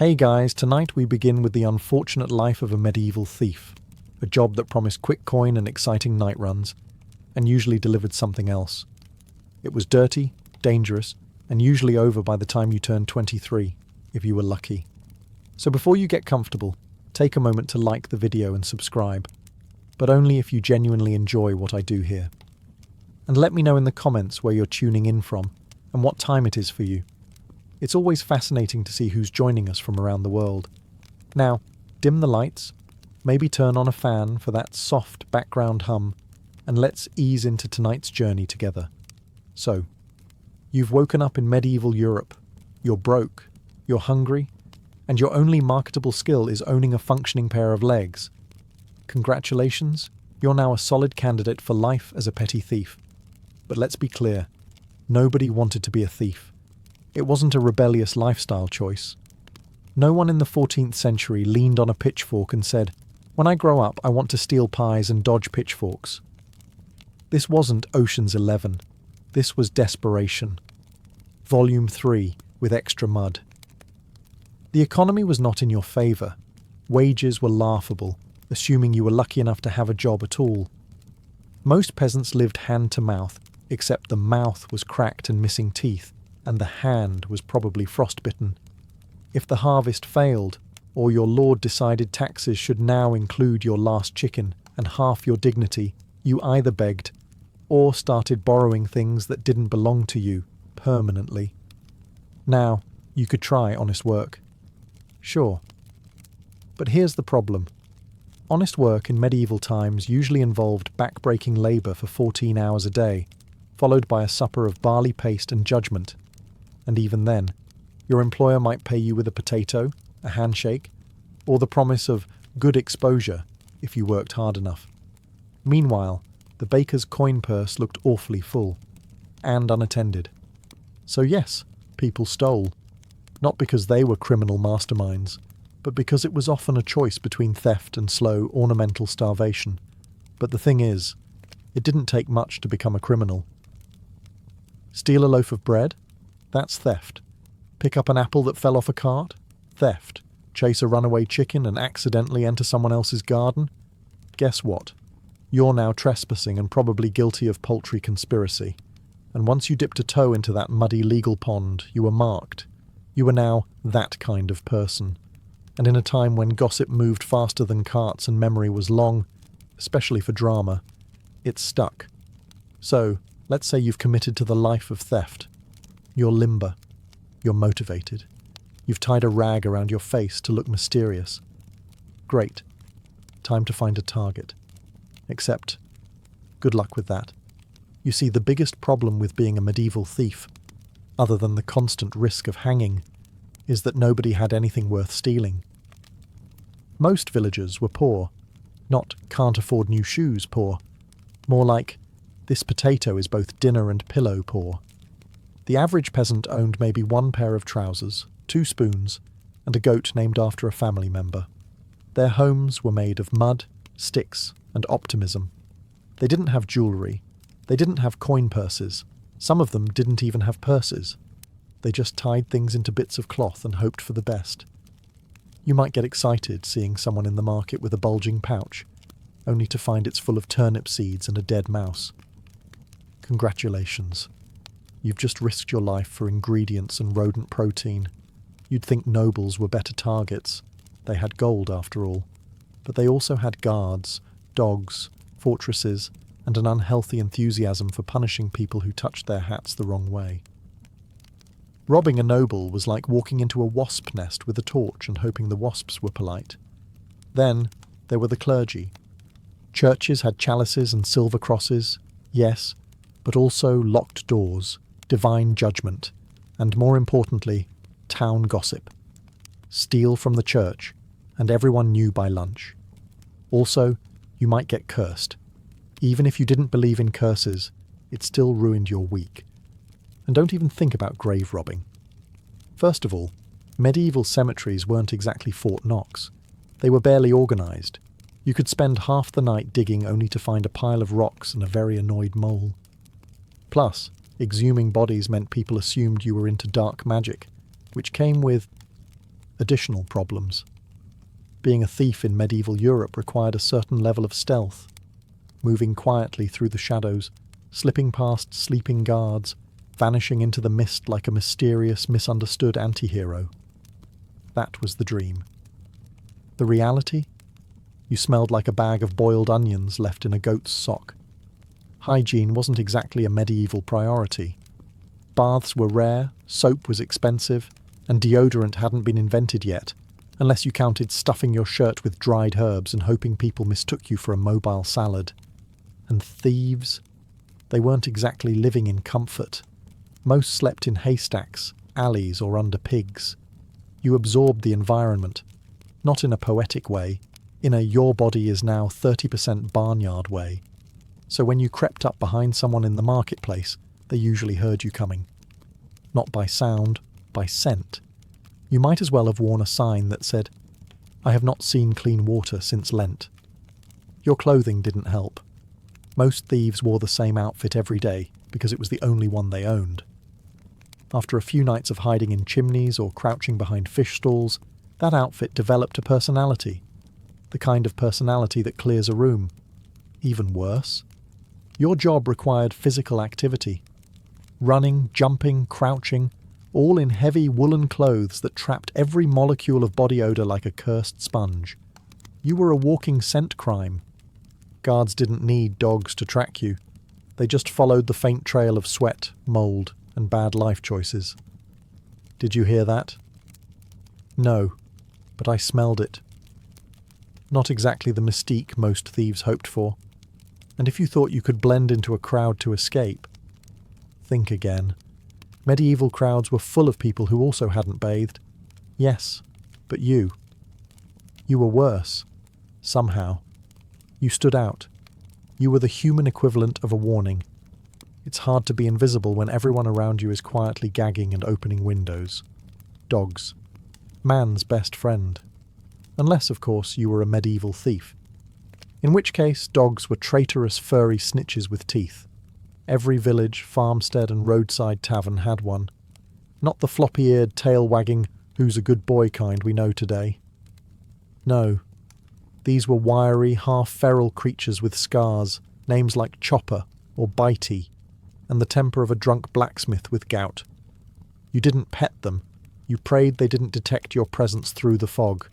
Hey guys, tonight we begin with the unfortunate life of a medieval thief, a job that promised quick coin and exciting night runs, and usually delivered something else. It was dirty, dangerous, and usually over by the time you turned 23, if you were lucky. So before you get comfortable, take a moment to like the video and subscribe, but only if you genuinely enjoy what I do here. And let me know in the comments where you're tuning in from and what time it is for you. It's always fascinating to see who's joining us from around the world. Now, dim the lights, maybe turn on a fan for that soft background hum, and let's ease into tonight's journey together. So, you've woken up in medieval Europe, you're broke, you're hungry, and your only marketable skill is owning a functioning pair of legs. Congratulations, you're now a solid candidate for life as a petty thief. But let's be clear, nobody wanted to be a thief. It wasn't a rebellious lifestyle choice. No one in the 14th century leaned on a pitchfork and said, "When I grow up, I want to steal pies and dodge pitchforks." This wasn't Ocean's 11. This was desperation. Volume 3, with extra mud. The economy was not in your favour. Wages were laughable, assuming you were lucky enough to have a job at all. Most peasants lived hand to mouth, except the mouth was cracked and missing teeth, and the hand was probably frostbitten. If the harvest failed, or your lord decided taxes should now include your last chicken and half your dignity, you either begged or started borrowing things that didn't belong to you permanently. Now, you could try honest work. Sure. But here's the problem. Honest work in medieval times usually involved back-breaking labour for 14 hours a day, followed by a supper of barley paste and judgment. And even then, your employer might pay you with a potato, a handshake, or the promise of good exposure if you worked hard enough. Meanwhile, the baker's coin purse looked awfully full, and unattended. So yes, people stole, not because they were criminal masterminds, but because it was often a choice between theft and slow, ornamental starvation. But the thing is, it didn't take much to become a criminal. Steal a loaf of bread? That's theft. Pick up an apple that fell off a cart? Theft. Chase a runaway chicken and accidentally enter someone else's garden? Guess what? You're now trespassing and probably guilty of poultry conspiracy. And once you dipped a toe into that muddy legal pond, you were marked. You were now that kind of person. And in a time when gossip moved faster than carts and memory was long, especially for drama, it stuck. So, let's say you've committed to the life of theft. You're limber. You're motivated. You've tied a rag around your face to look mysterious. Great. Time to find a target. Except, good luck with that. You see, the biggest problem with being a medieval thief, other than the constant risk of hanging, is that nobody had anything worth stealing. Most villagers were poor, not can't afford new shoes poor, more like this potato is both dinner and pillow poor. The average peasant owned maybe one pair of trousers, 2 spoons, and a goat named after a family member. Their homes were made of mud, sticks, and optimism. They didn't have jewellery. They didn't have coin purses. Some of them didn't even have purses. They just tied things into bits of cloth and hoped for the best. You might get excited seeing someone in the market with a bulging pouch, only to find it's full of turnip seeds and a dead mouse. Congratulations. You've just risked your life for ingredients and rodent protein. You'd think nobles were better targets. They had gold, after all. But they also had guards, dogs, fortresses, and an unhealthy enthusiasm for punishing people who touched their hats the wrong way. Robbing a noble was like walking into a wasp nest with a torch and hoping the wasps were polite. Then there were the clergy. Churches had chalices and silver crosses, yes, but also locked doors, divine judgment, and more importantly, town gossip. Steal from the church, and everyone knew by lunch. Also, you might get cursed. Even if you didn't believe in curses, it still ruined your week. And don't even think about grave robbing. First of all, medieval cemeteries weren't exactly Fort Knox. They were barely organised. You could spend half the night digging only to find a pile of rocks and a very annoyed mole. Plus, exhuming bodies meant people assumed you were into dark magic, which came with additional problems. Being a thief in medieval Europe required a certain level of stealth, moving quietly through the shadows, slipping past sleeping guards, vanishing into the mist like a mysterious, misunderstood anti-hero. That was the dream. The reality? You smelled like a bag of boiled onions left in a goat's sock. Hygiene wasn't exactly a medieval priority. Baths were rare, soap was expensive, and deodorant hadn't been invented yet, unless you counted stuffing your shirt with dried herbs and hoping people mistook you for a mobile salad. And thieves? They weren't exactly living in comfort. Most slept in haystacks, alleys, or under pigs. You absorbed the environment, not in a poetic way, in a your body is now 30% barnyard way. So when you crept up behind someone in the marketplace, they usually heard you coming. Not by sound, by scent. You might as well have worn a sign that said, "I have not seen clean water since Lent." Your clothing didn't help. Most thieves wore the same outfit every day because it was the only one they owned. After a few nights of hiding in chimneys or crouching behind fish stalls, that outfit developed a personality. The kind of personality that clears a room. Even worse. Your job required physical activity. Running, jumping, crouching, all in heavy woolen clothes that trapped every molecule of body odour like a cursed sponge. You were a walking scent crime. Guards didn't need dogs to track you. They just followed the faint trail of sweat, mould, and bad life choices. Did you hear that? No, but I smelled it. Not exactly the mystique most thieves hoped for. And if you thought you could blend into a crowd to escape, think again. Medieval crowds were full of people who also hadn't bathed. Yes, but you. You were worse. Somehow. You stood out. You were the human equivalent of a warning. It's hard to be invisible when everyone around you is quietly gagging and opening windows. Dogs. Man's best friend. Unless, of course, you were a medieval thief. In which case, dogs were traitorous furry snitches with teeth. Every village, farmstead and roadside tavern had one. Not the floppy-eared, tail-wagging, who's a good boy kind we know today. No. These were wiry, half-feral creatures with scars, names like Chopper or Bitey, and the temper of a drunk blacksmith with gout. You didn't pet them. You prayed they didn't detect your presence through the fog.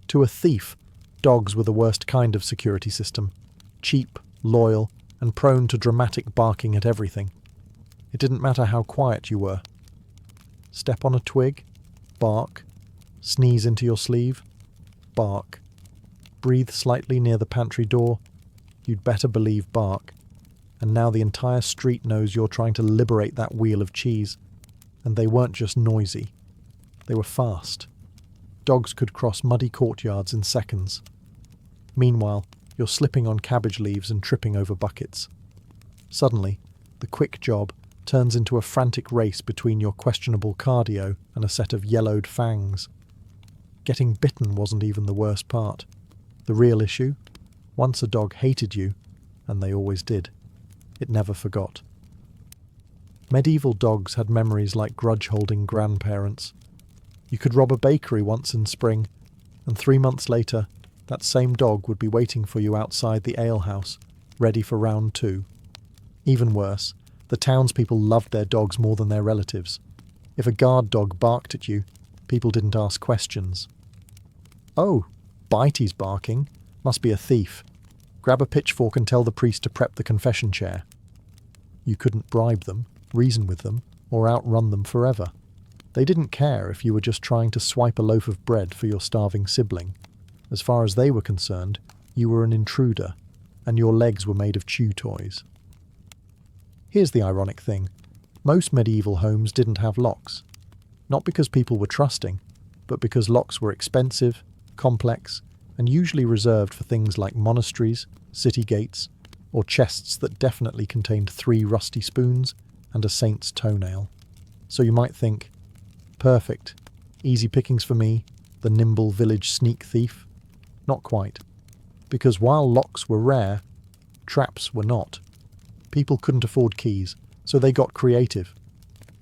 To a thief, dogs were the worst kind of security system. Cheap, loyal, and prone to dramatic barking at everything. It didn't matter how quiet you were. Step on a twig? Bark. Sneeze into your sleeve? Bark. Breathe slightly near the pantry door? You'd better believe bark. And now the entire street knows you're trying to liberate that wheel of cheese. And they weren't just noisy. They were fast. Dogs could cross muddy courtyards in seconds. Meanwhile, you're slipping on cabbage leaves and tripping over buckets. Suddenly, the quick job turns into a frantic race between your questionable cardio and a set of yellowed fangs. Getting bitten wasn't even the worst part. The real issue? Once a dog hated you, and they always did. It never forgot. Medieval dogs had memories like grudge-holding grandparents. You could rob a bakery once in spring, and 3 months later, that same dog would be waiting for you outside the alehouse, ready for round 2. Even worse, the townspeople loved their dogs more than their relatives. If a guard dog barked at you, people didn't ask questions. Oh, Bitey's barking. Must be a thief. Grab a pitchfork and tell the priest to prep the confession chair. You couldn't bribe them, reason with them, or outrun them forever. They didn't care if you were just trying to swipe a loaf of bread for your starving sibling. As far as they were concerned, you were an intruder, and your legs were made of chew toys. Here's the ironic thing. Most medieval homes didn't have locks. Not because people were trusting, but because locks were expensive, complex, and usually reserved for things like monasteries, city gates, or chests that definitely contained 3 rusty spoons and a saint's toenail. So you might think, perfect, easy pickings for me, the nimble village sneak thief. Not quite. Because while locks were rare, traps were not. People couldn't afford keys, so they got creative.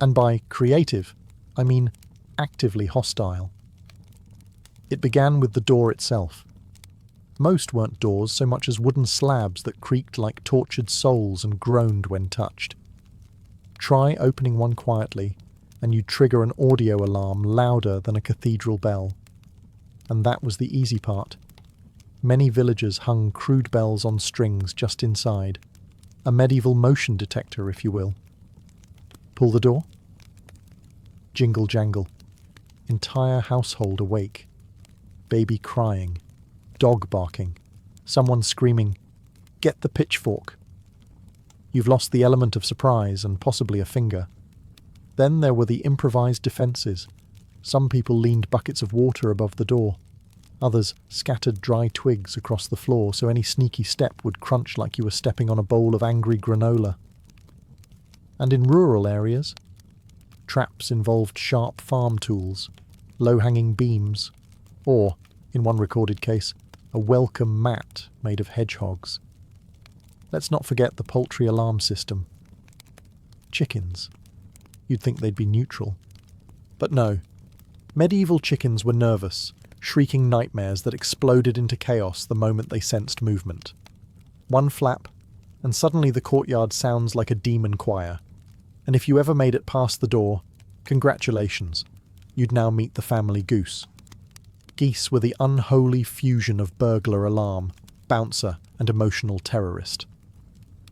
And by creative, I mean actively hostile. It began with the door itself. Most weren't doors so much as wooden slabs that creaked like tortured souls and groaned when touched. Try opening one quietly, and you'd trigger an audio alarm louder than a cathedral bell. And that was the easy part. Many villagers hung crude bells on strings just inside, a medieval motion detector, if you will. Pull the door. Jingle jangle. Entire household awake. Baby crying. Dog barking. Someone screaming, "Get the pitchfork." You've lost the element of surprise and possibly a finger. Then there were the improvised defences. Some people leaned buckets of water above the door. Others scattered dry twigs across the floor so any sneaky step would crunch like you were stepping on a bowl of angry granola. And in rural areas, traps involved sharp farm tools, low-hanging beams, or, in one recorded case, a welcome mat made of hedgehogs. Let's not forget the poultry alarm system. Chickens. You'd think they'd be neutral. But no. Medieval chickens were nervous, shrieking nightmares that exploded into chaos the moment they sensed movement. One flap, and suddenly the courtyard sounds like a demon choir. And if you ever made it past the door, congratulations, you'd now meet the family goose. Geese were the unholy fusion of burglar alarm, bouncer, and emotional terrorist.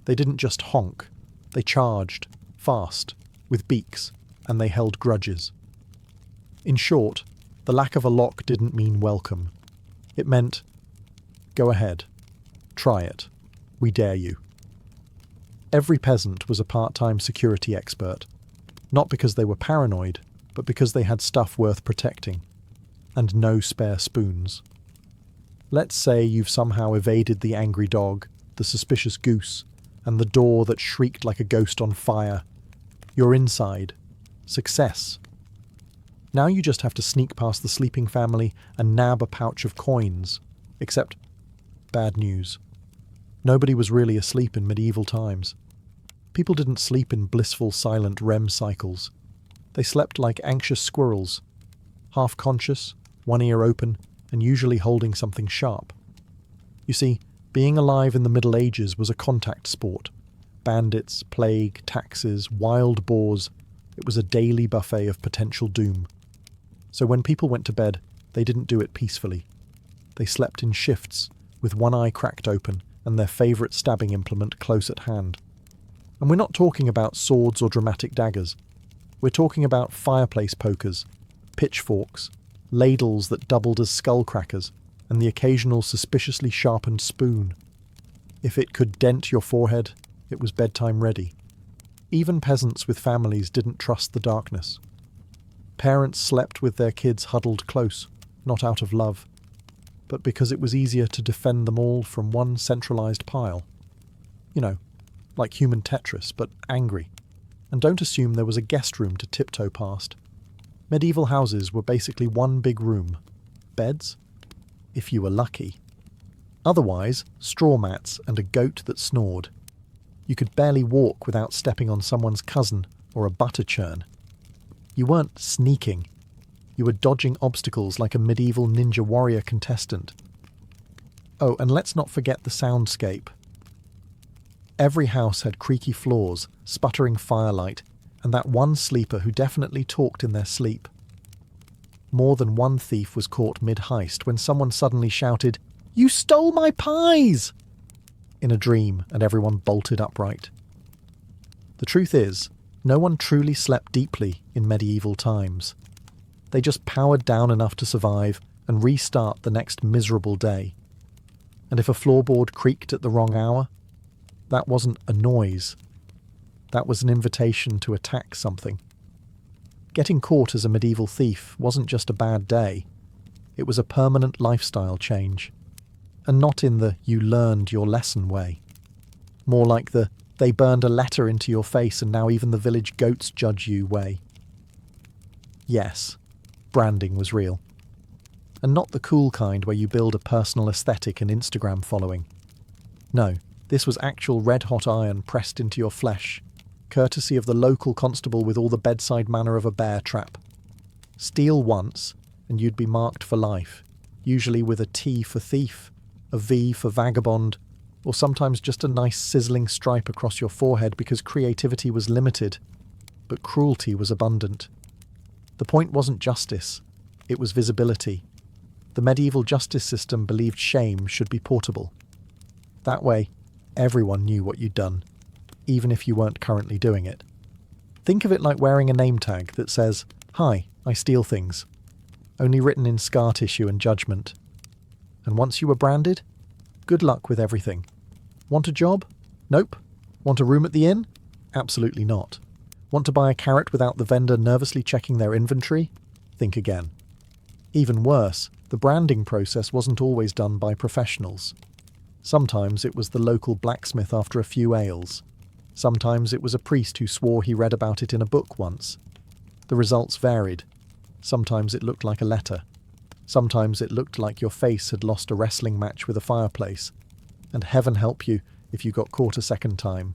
They didn't just honk, they charged, fast, with beaks, and they held grudges. In short, the lack of a lock didn't mean welcome. It meant, go ahead, try it, we dare you. Every peasant was a part-time security expert, not because they were paranoid, but because they had stuff worth protecting, and no spare spoons. Let's say you've somehow evaded the angry dog, the suspicious goose, and the door that shrieked like a ghost on fire. You're inside. Success. Now you just have to sneak past the sleeping family and nab a pouch of coins. Except, bad news. Nobody was really asleep in medieval times. People didn't sleep in blissful, silent REM cycles. They slept like anxious squirrels, half-conscious, one ear open, and usually holding something sharp. You see, being alive in the Middle Ages was a contact sport. Bandits, plague, taxes, wild boars. It was a daily buffet of potential doom. So when people went to bed, they didn't do it peacefully. They slept in shifts, with one eye cracked open and their favourite stabbing implement close at hand. And we're not talking about swords or dramatic daggers. We're talking about fireplace pokers, pitchforks, ladles that doubled as skullcrackers, and the occasional suspiciously sharpened spoon. If it could dent your forehead, it was bedtime ready. Even peasants with families didn't trust the darkness. Parents slept with their kids huddled close, not out of love, but because it was easier to defend them all from one centralised pile. You know, like human Tetris, but angry. And don't assume there was a guest room to tiptoe past. Medieval houses were basically one big room. Beds? If you were lucky. Otherwise, straw mats and a goat that snored. You could barely walk without stepping on someone's cousin or a butter churn. You weren't sneaking. You were dodging obstacles like a medieval ninja warrior contestant. Oh, and let's not forget the soundscape. Every house had creaky floors, sputtering firelight, and that one sleeper who definitely talked in their sleep. More than one thief was caught mid-heist when someone suddenly shouted, "You stole my pies!" in a dream, and everyone bolted upright. The truth is, no one truly slept deeply in medieval times. They just powered down enough to survive and restart the next miserable day. And if a floorboard creaked at the wrong hour, that wasn't a noise. That was an invitation to attack something. Getting caught as a medieval thief wasn't just a bad day. It was a permanent lifestyle change. And not in the "you learned your lesson" way. More like the "they burned a letter into your face and now even the village goats judge you" way. Yes, branding was real. And not the cool kind where you build a personal aesthetic and Instagram following. No, this was actual red-hot iron pressed into your flesh, courtesy of the local constable with all the bedside manner of a bear trap. Steal once, and you'd be marked for life, usually with a T for thief, a V for vagabond, or sometimes just a nice sizzling stripe across your forehead because creativity was limited, but cruelty was abundant. The point wasn't justice, it was visibility. The medieval justice system believed shame should be portable. That way, everyone knew what you'd done, even if you weren't currently doing it. Think of it like wearing a name tag that says, "Hi, I steal things," only written in scar tissue and judgment. And once you were branded, good luck with everything. Want a job? Nope. Want a room at the inn? Absolutely not. Want to buy a carrot without the vendor nervously checking their inventory? Think again. Even worse, the branding process wasn't always done by professionals. Sometimes it was the local blacksmith after a few ales. Sometimes it was a priest who swore he read about it in a book once. The results varied. Sometimes it looked like a letter. Sometimes it looked like your face had lost a wrestling match with a fireplace. And heaven help you if you got caught a second time.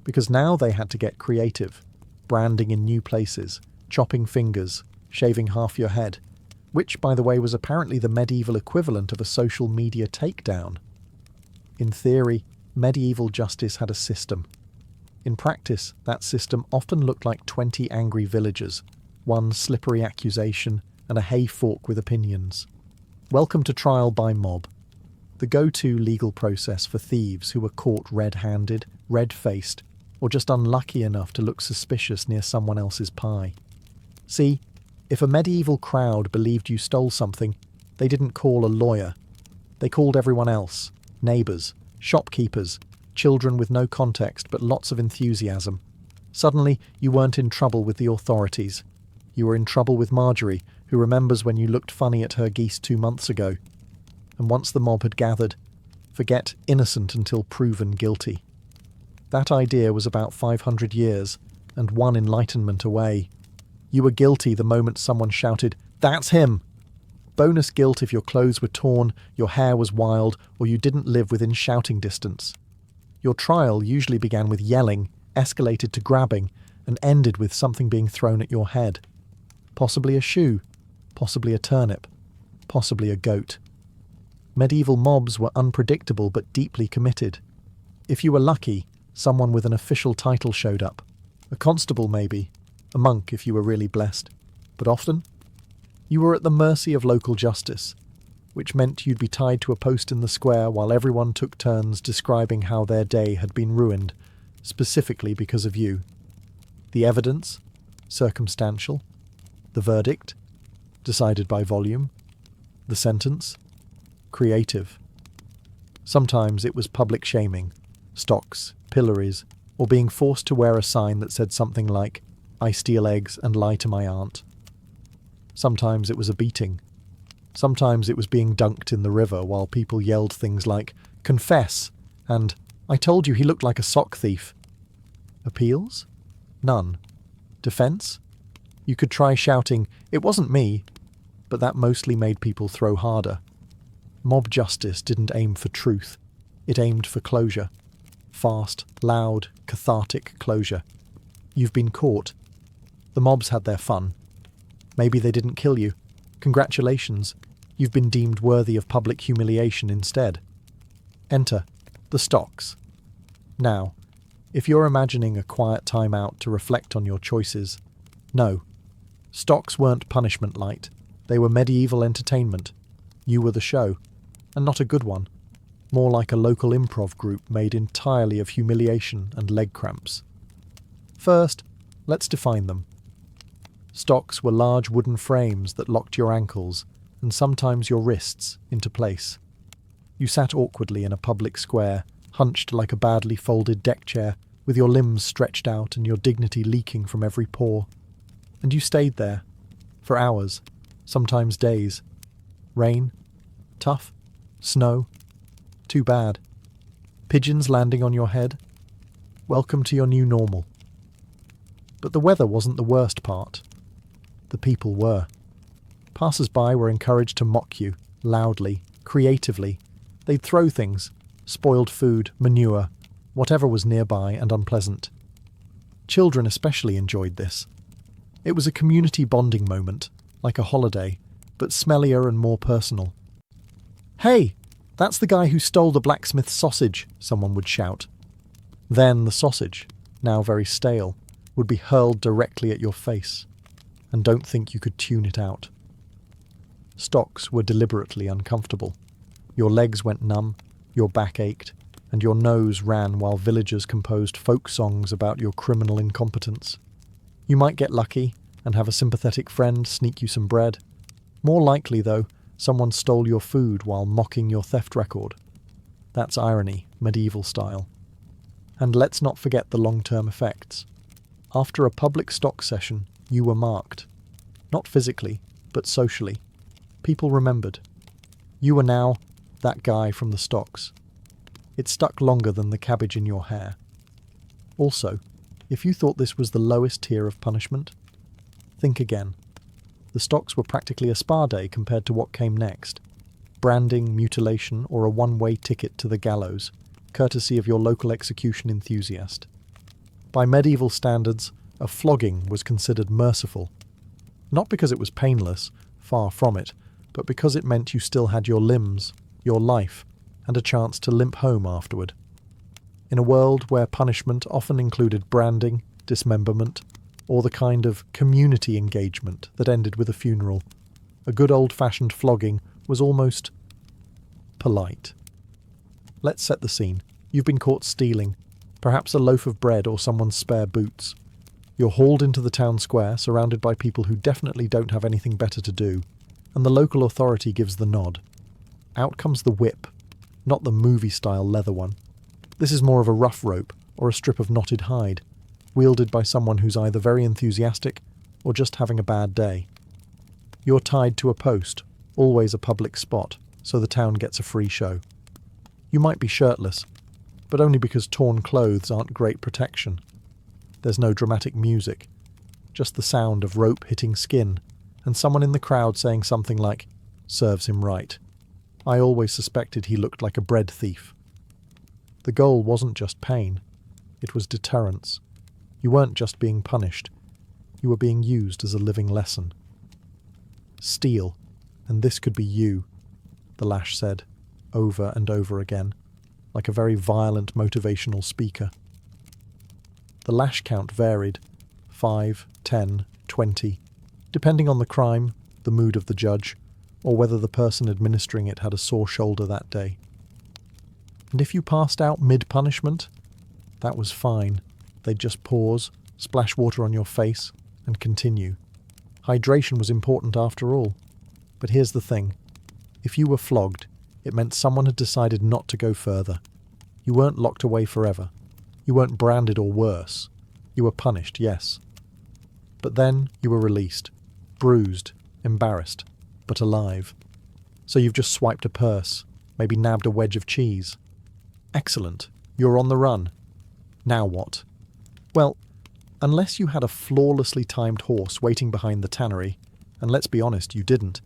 Because now they had to get creative, branding in new places, chopping fingers, shaving half your head, which, by the way, was apparently the medieval equivalent of a social media takedown. In theory, medieval justice had a system. In practice, that system often looked like 20 angry villagers, one slippery accusation, and a hay fork with opinions. Welcome to trial by mob, the go-to legal process for thieves who were caught red-handed, red-faced, or just unlucky enough to look suspicious near someone else's pie. See, if a medieval crowd believed you stole something, they didn't call a lawyer. They called everyone else, neighbours, shopkeepers, children with no context but lots of enthusiasm. Suddenly, you weren't in trouble with the authorities. You were in trouble with Marjorie, who remembers when you looked funny at her geese 2 months ago. And once the mob had gathered, forget innocent until proven guilty. That idea was about 500 years, and one enlightenment away. You were guilty the moment someone shouted, "That's him!" Bonus guilt if your clothes were torn, your hair was wild, or you didn't live within shouting distance. Your trial usually began with yelling, escalated to grabbing, and ended with something being thrown at your head. Possibly a shoe, possibly a turnip, possibly a goat. Medieval mobs were unpredictable but deeply committed. If you were lucky, someone with an official title showed up. A constable maybe, a monk if you were really blessed. But often, you were at the mercy of local justice, which meant you'd be tied to a post in the square while everyone took turns describing how their day had been ruined, specifically because of you. The evidence? Circumstantial. The verdict? Decided by volume. The sentence? Creative. Sometimes it was public shaming, stocks, pillories, or being forced to wear a sign that said something like, "I steal eggs and lie to my aunt." Sometimes it was a beating. Sometimes it was being dunked in the river while people yelled things like, "Confess!" and "I told you he looked like a sock thief." Appeals? None. Defense? You could try shouting, "It wasn't me," but that mostly made people throw harder. Mob justice didn't aim for truth. It aimed for closure. Fast, loud, cathartic closure. You've been caught. The mobs had their fun. Maybe they didn't kill you. Congratulations. You've been deemed worthy of public humiliation instead. Enter the stocks. Now, if you're imagining a quiet time out to reflect on your choices, no. Stocks weren't punishment light. They were medieval entertainment. You were the show. And not a good one. More like a local improv group made entirely of humiliation and leg cramps. First, let's define them. Stocks were large wooden frames that locked your ankles, and sometimes your wrists, into place. You sat awkwardly in a public square, hunched like a badly folded deck chair, with your limbs stretched out and your dignity leaking from every pore. And you stayed there, for hours, sometimes days. Rain? Tough? Snow? Too bad. Pigeons landing on your head? Welcome to your new normal. But the weather wasn't the worst part. The people were. Passers-by were encouraged to mock you, loudly, creatively. They'd throw things, spoiled food, manure, whatever was nearby and unpleasant. Children especially enjoyed this. It was a community bonding moment, like a holiday, but smellier and more personal. "Hey, that's the guy who stole the blacksmith's sausage," someone would shout. Then the sausage, now very stale, would be hurled directly at your face, and don't think you could tune it out. Stocks were deliberately uncomfortable. Your legs went numb, your back ached, and your nose ran while villagers composed folk songs about your criminal incompetence. You might get lucky and have a sympathetic friend sneak you some bread. More likely, though, someone stole your food while mocking your theft record. That's irony, medieval style. And let's not forget the long-term effects. After a public stock session, you were marked. Not physically, but socially. People remembered. You were now that guy from the stocks. It stuck longer than the cabbage in your hair. Also, if you thought this was the lowest tier of punishment, think again. The stocks were practically a spa day compared to what came next. Branding, mutilation, or a one-way ticket to the gallows, courtesy of your local execution enthusiast. By medieval standards, a flogging was considered merciful. Not because it was painless, far from it, but because it meant you still had your limbs, your life, and a chance to limp home afterward. In a world where punishment often included branding, dismemberment, or the kind of community engagement that ended with a funeral, a good old-fashioned flogging was almost polite. Let's set the scene. You've been caught stealing, perhaps a loaf of bread or someone's spare boots. You're hauled into the town square, surrounded by people who definitely don't have anything better to do, and the local authority gives the nod. Out comes the whip, not the movie-style leather one. This is more of a rough rope or a strip of knotted hide, wielded by someone who's either very enthusiastic or just having a bad day. You're tied to a post, always a public spot, so the town gets a free show. You might be shirtless, but only because torn clothes aren't great protection. There's no dramatic music, just the sound of rope hitting skin, and someone in the crowd saying something like, "Serves him right." I always suspected he looked like a bread thief. The goal wasn't just pain, it was deterrence. You weren't just being punished, you were being used as a living lesson. "Steal, and this could be you," the lash said, over and over again, like a very violent motivational speaker. The lash count varied, 5, 10, 20, depending on the crime, the mood of the judge, or whether the person administering it had a sore shoulder that day. And if you passed out mid-punishment, that was fine. They'd just pause, splash water on your face, and continue. Hydration was important after all. But here's the thing. If you were flogged, it meant someone had decided not to go further. You weren't locked away forever. You weren't branded or worse. You were punished, yes. But then you were released, bruised, embarrassed, but alive. So you've just swiped a purse, maybe nabbed a wedge of cheese. Excellent. You're on the run. Now what? Well, unless you had a flawlessly timed horse waiting behind the tannery, and let's be honest, you didn't,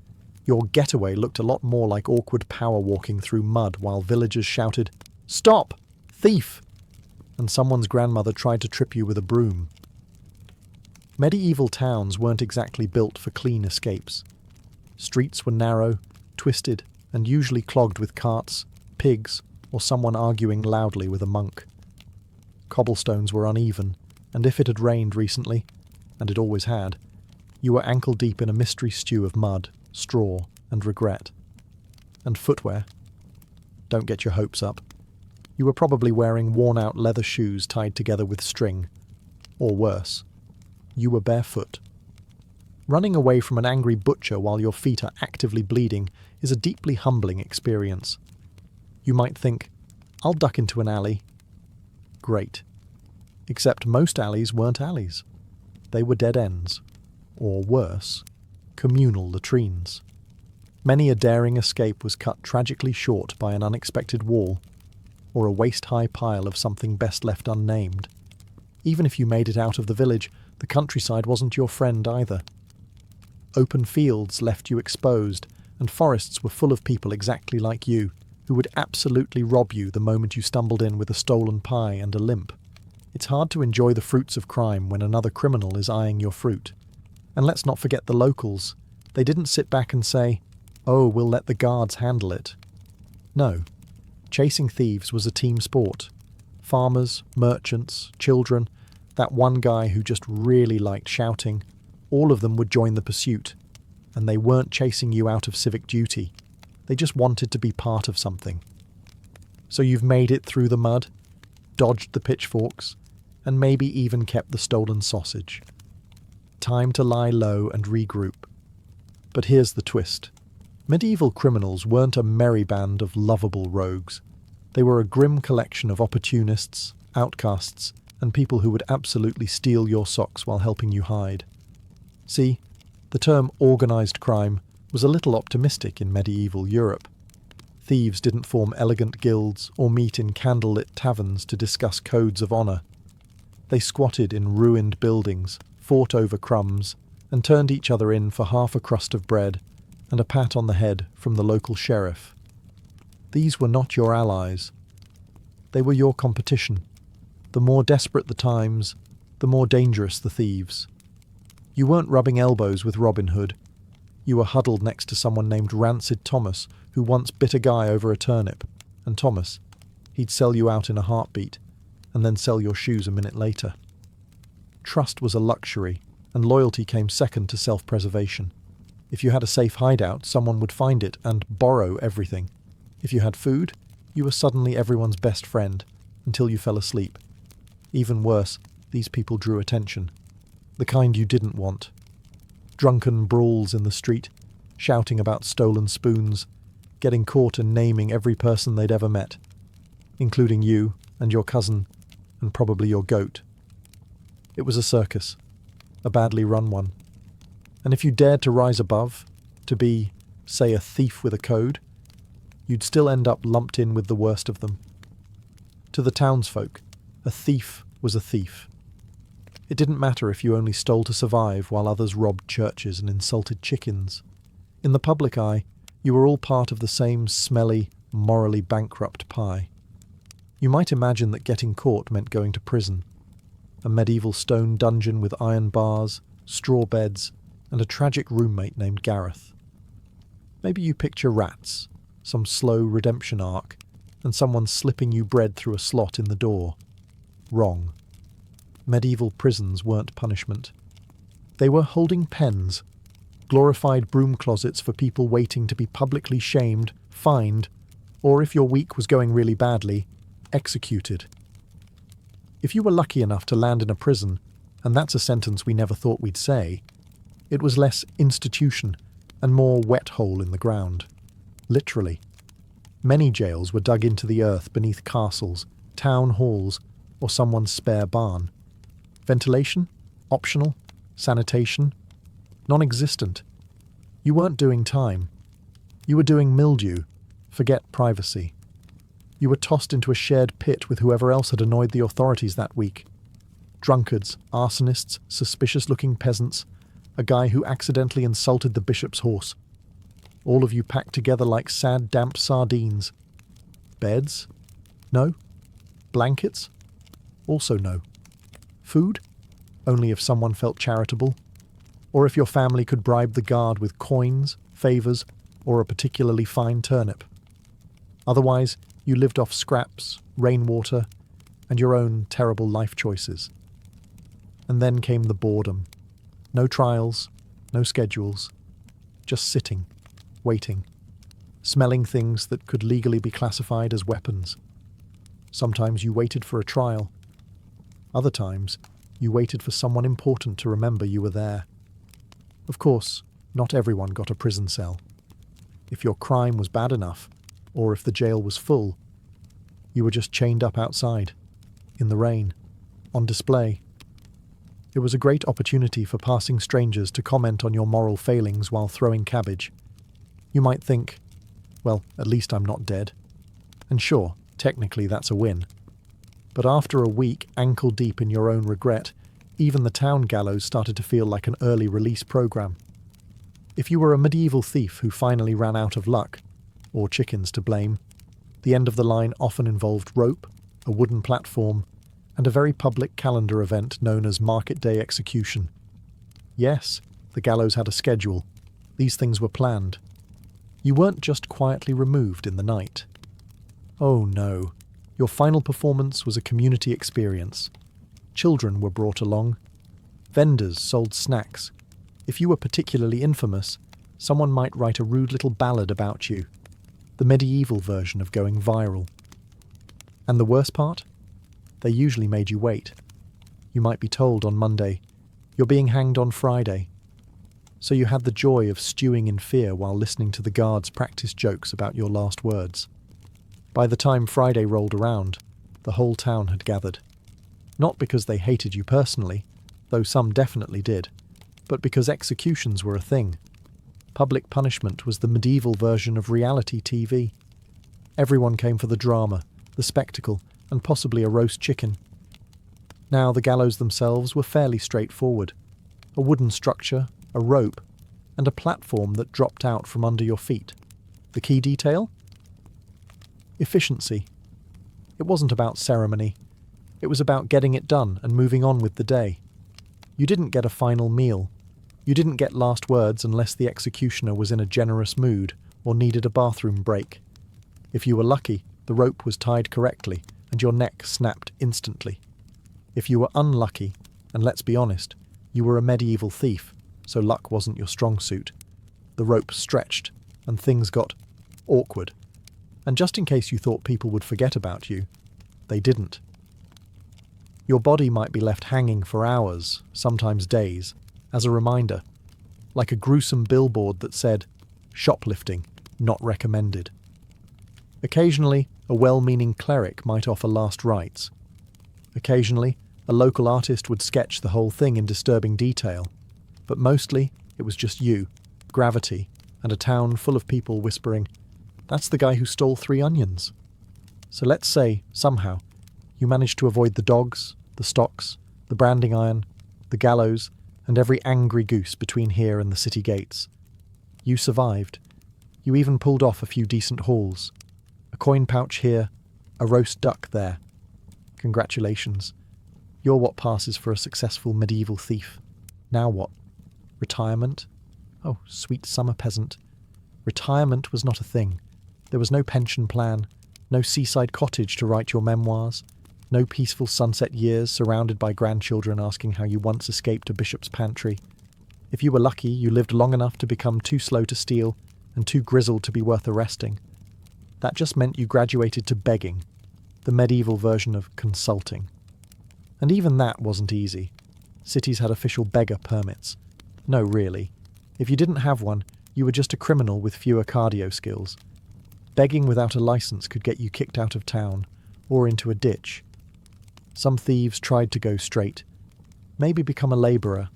your getaway looked a lot more like awkward power walking through mud while villagers shouted, "Stop! Thief!" and someone's grandmother tried to trip you with a broom. Medieval towns weren't exactly built for clean escapes. Streets were narrow, twisted, and usually clogged with carts, pigs, or someone arguing loudly with a monk. Cobblestones were uneven, and if it had rained recently, and it always had, you were ankle-deep in a mystery stew of mud, straw, and regret. And footwear. Don't get your hopes up. You were probably wearing worn-out leather shoes tied together with string. Or worse, you were barefoot. Running away from an angry butcher while your feet are actively bleeding is a deeply humbling experience. You might think, I'll duck into an alley. Great. Except most alleys weren't alleys. They were dead ends. Or worse, communal latrines. Many a daring escape was cut tragically short by an unexpected wall, or a waist-high pile of something best left unnamed. Even if you made it out of the village, the countryside wasn't your friend either. Open fields left you exposed, and forests were full of people exactly like you, who would absolutely rob you the moment you stumbled in with a stolen pie and a limp. It's hard to enjoy the fruits of crime when another criminal is eyeing your fruit. And let's not forget the locals. They didn't sit back and say, "Oh, we'll let the guards handle it." No. Chasing thieves was a team sport. Farmers, merchants, children, that one guy who just really liked shouting, all of them would join the pursuit. And they weren't chasing you out of civic duty. They just wanted to be part of something. So you've made it through the mud, dodged the pitchforks, and maybe even kept the stolen sausage. Time to lie low and regroup. But here's the twist. Medieval criminals weren't a merry band of lovable rogues. They were a grim collection of opportunists, outcasts, and people who would absolutely steal your socks while helping you hide. See, the term organised crime was a little optimistic in medieval Europe. Thieves didn't form elegant guilds or meet in candlelit taverns to discuss codes of honour. They squatted in ruined buildings, fought over crumbs, and turned each other in for half a crust of bread and a pat on the head from the local sheriff. These were not your allies. They were your competition. The more desperate the times, the more dangerous the thieves. You weren't rubbing elbows with Robin Hood. You were huddled next to someone named Rancid Thomas, who once bit a guy over a turnip. And Thomas, he'd sell you out in a heartbeat, and then sell your shoes a minute later. Trust was a luxury, and loyalty came second to self-preservation. If you had a safe hideout, someone would find it and borrow everything. If you had food, you were suddenly everyone's best friend, until you fell asleep. Even worse, these people drew attention. The kind you didn't want. Drunken brawls in the street, shouting about stolen spoons, getting caught and naming every person they'd ever met, including you and your cousin and probably your goat. It was a circus, a badly run one. And if you dared to rise above, to be, say, a thief with a code, you'd still end up lumped in with the worst of them. To the townsfolk, a thief was a thief. It didn't matter if you only stole to survive while others robbed churches and insulted chickens. In the public eye, you were all part of the same smelly, morally bankrupt pie. You might imagine that getting caught meant going to prison. A medieval stone dungeon with iron bars, straw beds, and a tragic roommate named Gareth. Maybe you picture rats, some slow redemption arc, and someone slipping you bread through a slot in the door. Wrong. Medieval prisons weren't punishment. They were holding pens, glorified broom closets for people waiting to be publicly shamed, fined, or if your week was going really badly, executed. If you were lucky enough to land in a prison, and that's a sentence we never thought we'd say, it was less institution and more wet hole in the ground. Literally. Many jails were dug into the earth beneath castles, town halls, or someone's spare barn. Ventilation? Optional? Sanitation? Non-existent. You weren't doing time. You were doing mildew. Forget privacy. You were tossed into a shared pit with whoever else had annoyed the authorities that week. Drunkards, arsonists, suspicious-looking peasants, a guy who accidentally insulted the bishop's horse. All of you packed together like sad, damp sardines. Beds? No. Blankets? Also no. Food? Only if someone felt charitable. Or if your family could bribe the guard with coins, favours, or a particularly fine turnip. Otherwise, you lived off scraps, rainwater, and your own terrible life choices. And then came the boredom. No trials, no schedules. Just sitting, waiting, smelling things that could legally be classified as weapons. Sometimes you waited for a trial. Other times, you waited for someone important to remember you were there. Of course, not everyone got a prison cell. If your crime was bad enough, or if the jail was full, you were just chained up outside, in the rain, on display. It was a great opportunity for passing strangers to comment on your moral failings while throwing cabbage. You might think, well, at least I'm not dead. And sure, technically that's a win. But after a week ankle-deep in your own regret, even the town gallows started to feel like an early release program. If you were a medieval thief who finally ran out of luck, or chickens to blame, the end of the line often involved rope, a wooden platform, and a very public calendar event known as Market Day Execution. Yes, the gallows had a schedule. These things were planned. You weren't just quietly removed in the night. Oh no. Your final performance was a community experience. Children were brought along. Vendors sold snacks. If you were particularly infamous, someone might write a rude little ballad about you. The medieval version of going viral. And the worst part? They usually made you wait. You might be told on Monday, "You're being hanged on Friday." So you had the joy of stewing in fear while listening to the guards practice jokes about your last words. By the time Friday rolled around, the whole town had gathered. Not because they hated you personally, though some definitely did, but because executions were a thing. Public punishment was the medieval version of reality TV. Everyone came for the drama, the spectacle, and possibly a roast chicken. Now the gallows themselves were fairly straightforward. A wooden structure, a rope, and a platform that dropped out from under your feet. The key detail? Efficiency. It wasn't about ceremony. It was about getting it done and moving on with the day. You didn't get a final meal. You didn't get last words unless the executioner was in a generous mood or needed a bathroom break. If you were lucky, the rope was tied correctly and your neck snapped instantly. If you were unlucky, and let's be honest, you were a medieval thief, so luck wasn't your strong suit, the rope stretched and things got awkward. And just in case you thought people would forget about you, they didn't. Your body might be left hanging for hours, sometimes days, as a reminder, like a gruesome billboard that said, "Shoplifting, not recommended." Occasionally, a well-meaning cleric might offer last rites. Occasionally, a local artist would sketch the whole thing in disturbing detail. But mostly, it was just you, gravity, and a town full of people whispering, "That's the guy who stole 3 onions." So let's say, somehow, you managed to avoid the dogs, the stocks, the branding iron, the gallows, and every angry goose between here and the city gates. You survived. You even pulled off a few decent hauls. A coin pouch here, a roast duck there. Congratulations. You're what passes for a successful medieval thief. Now what? Retirement? Oh, sweet summer peasant. Retirement was not a thing. There was no pension plan, no seaside cottage to write your memoirs, no peaceful sunset years surrounded by grandchildren asking how you once escaped a bishop's pantry. If you were lucky, you lived long enough to become too slow to steal and too grizzled to be worth arresting. That just meant you graduated to begging, the medieval version of consulting. And even that wasn't easy. Cities had official beggar permits. No, really. If you didn't have one, you were just a criminal with fewer cardio skills. Begging without a license could get you kicked out of town, or into a ditch. Some thieves tried to go straight. Maybe become a labourer.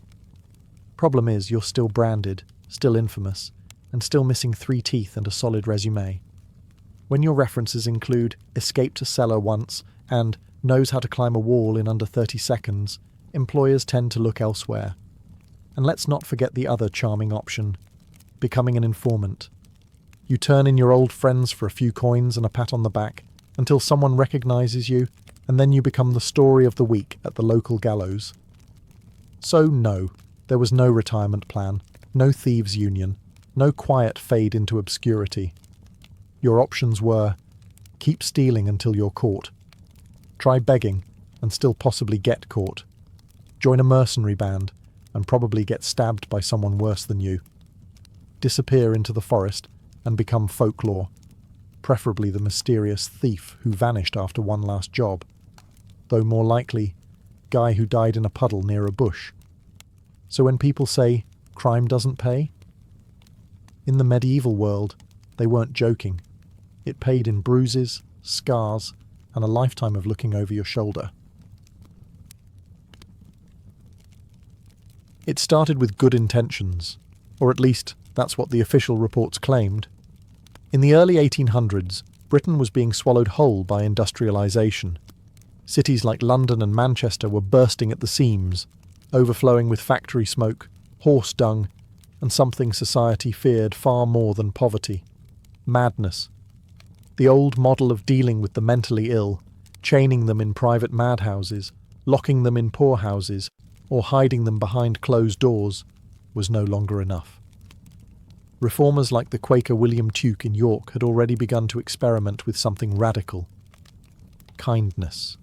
Problem is, you're still branded, still infamous, and still missing 3 teeth and a solid resume. When your references include escaped a cellar once and knows how to climb a wall in under 30 seconds, employers tend to look elsewhere. And let's not forget the other charming option, becoming an informant. You turn in your old friends for a few coins and a pat on the back until someone recognises you, and then you become the story of the week at the local gallows. So no, there was no retirement plan, no thieves' union, no quiet fade into obscurity. Your options were, keep stealing until you're caught. Try begging and still possibly get caught. Join a mercenary band and probably get stabbed by someone worse than you. Disappear into the forest and become folklore, preferably the mysterious thief who vanished after one last job, though more likely, guy who died in a puddle near a bush. So when people say, crime doesn't pay, in the medieval world, they weren't joking. It paid in bruises, scars, and a lifetime of looking over your shoulder. It started with good intentions, or at least that's what the official reports claimed. In the early 1800s, Britain was being swallowed whole by industrialisation. Cities like London and Manchester were bursting at the seams, overflowing with factory smoke, horse dung, and something society feared far more than poverty: madness. The old model of dealing with the mentally ill, chaining them in private madhouses, locking them in poorhouses, or hiding them behind closed doors, was no longer enough. Reformers like the Quaker William Tuke in York had already begun to experiment with something radical: kindness.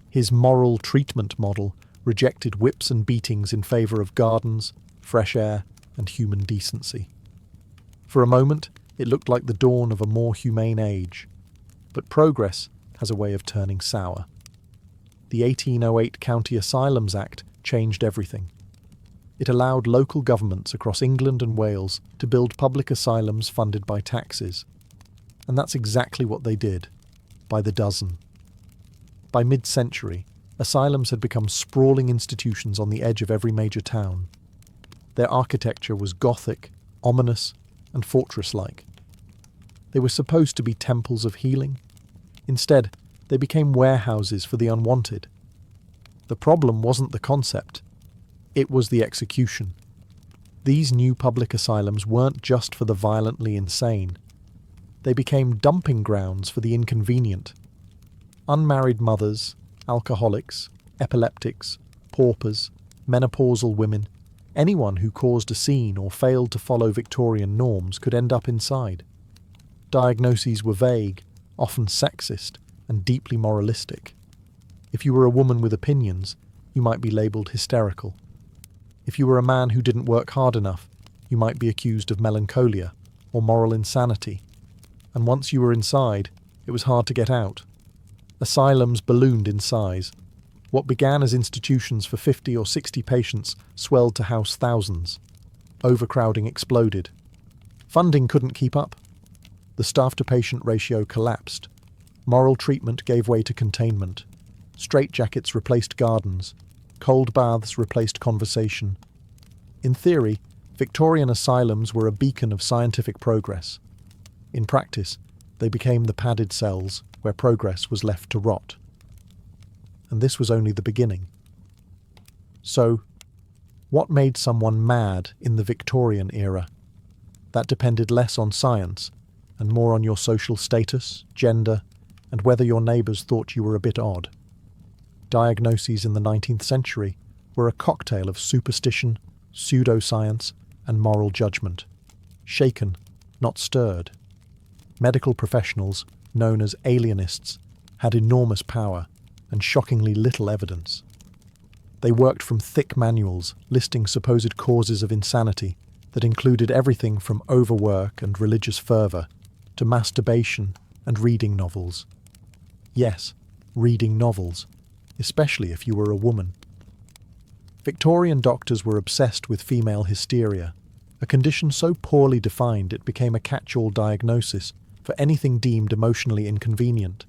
His moral treatment model rejected whips and beatings in favour of gardens, fresh air, and human decency. For a moment, it looked like the dawn of a more humane age, but progress has a way of turning sour. The 1808 County Asylums Act changed everything. It allowed local governments across England and Wales to build public asylums funded by taxes. And that's exactly what they did, by the dozen. By mid-century, asylums had become sprawling institutions on the edge of every major town. Their architecture was Gothic, ominous, and fortress-like. They were supposed to be temples of healing. Instead, they became warehouses for the unwanted. The problem wasn't the concept. It was the execution. These new public asylums weren't just for the violently insane. They became dumping grounds for the inconvenient. Unmarried mothers, alcoholics, epileptics, paupers, menopausal women, anyone who caused a scene or failed to follow Victorian norms could end up inside. Diagnoses were vague, often sexist, and deeply moralistic. If you were a woman with opinions, you might be labelled hysterical. If you were a man who didn't work hard enough, you might be accused of melancholia or moral insanity. And once you were inside, it was hard to get out. Asylums ballooned in size. What began as institutions for 50 or 60 patients swelled to house thousands. Overcrowding exploded. Funding couldn't keep up. The staff-to-patient ratio collapsed. Moral treatment gave way to containment. Straitjackets replaced gardens. Cold baths replaced conversation. In theory, Victorian asylums were a beacon of scientific progress. In practice, they became the padded cells where progress was left to rot. And this was only the beginning. So, what made someone mad in the Victorian era? That depended less on science and more on your social status, gender, and whether your neighbours thought you were a bit odd. Diagnoses in the 19th century were a cocktail of superstition, pseudoscience, and moral judgment. Shaken, not stirred. Medical professionals, known as alienists, had enormous power and shockingly little evidence. They worked from thick manuals listing supposed causes of insanity that included everything from overwork and religious fervour to masturbation and reading novels. Yes, reading novels, especially if you were a woman. Victorian doctors were obsessed with female hysteria, a condition so poorly defined it became a catch-all diagnosis for anything deemed emotionally inconvenient.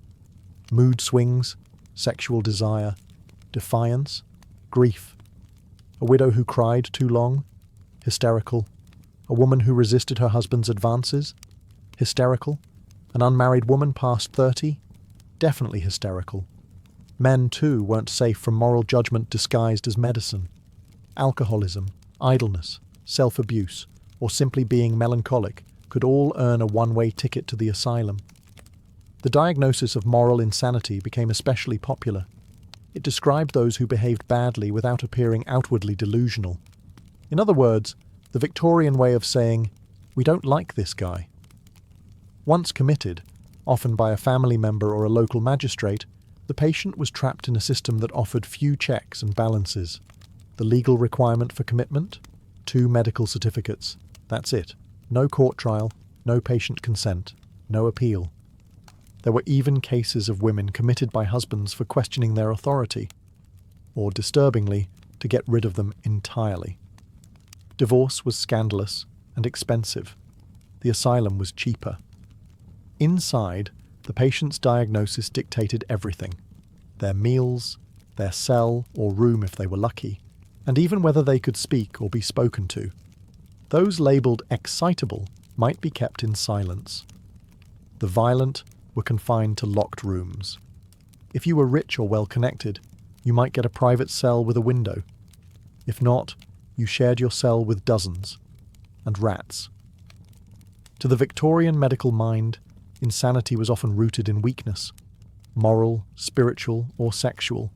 Mood swings, sexual desire, defiance, grief. A widow who cried too long? Hysterical. A woman who resisted her husband's advances? Hysterical. An unmarried woman past 30? Definitely hysterical. Men, too, weren't safe from moral judgment disguised as medicine. Alcoholism, idleness, self-abuse, or simply being melancholic could all earn a one-way ticket to the asylum. The diagnosis of moral insanity became especially popular. It described those who behaved badly without appearing outwardly delusional. In other words, the Victorian way of saying, "We don't like this guy." Once committed, often by a family member or a local magistrate, the patient was trapped in a system that offered few checks and balances. The legal requirement for commitment? 2 medical certificates. That's it. No court trial, no patient consent, no appeal. There were even cases of women committed by husbands for questioning their authority, or, disturbingly, to get rid of them entirely. Divorce was scandalous and expensive. The asylum was cheaper. Inside, the patient's diagnosis dictated everything: their meals, their cell or room if they were lucky, and even whether they could speak or be spoken to. Those labelled excitable might be kept in silence. The violent were confined to locked rooms. If you were rich or well-connected, you might get a private cell with a window. If not, you shared your cell with dozens. And rats. To the Victorian medical mind, insanity was often rooted in weakness. Moral, spiritual, or sexual.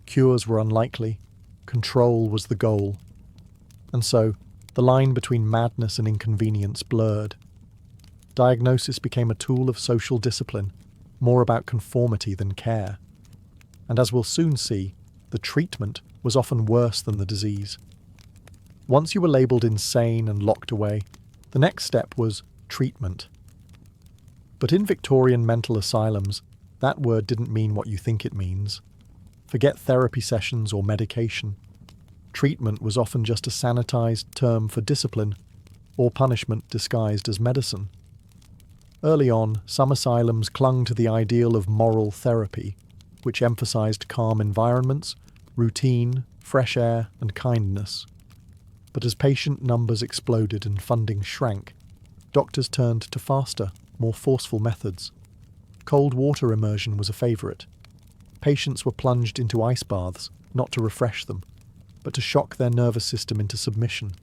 Cures were unlikely. Control was the goal. And so, The line between madness and inconvenience blurred. Diagnosis became a tool of social discipline, more about conformity than care. And as we'll soon see, the treatment was often worse than the disease. Once you were labelled insane and locked away, the next step was treatment. But in Victorian mental asylums, that word didn't mean what you think it means. Forget therapy sessions or medication. Treatment was often just a sanitised term for discipline, or punishment disguised as medicine. Early on, some asylums clung to the ideal of moral therapy, which emphasised calm environments, routine, fresh air, and kindness. But as patient numbers exploded and funding shrank, doctors turned to faster, more forceful methods. Cold water immersion was a favourite. Patients were plunged into ice baths, not to refresh them, but to shock their nervous system into submission.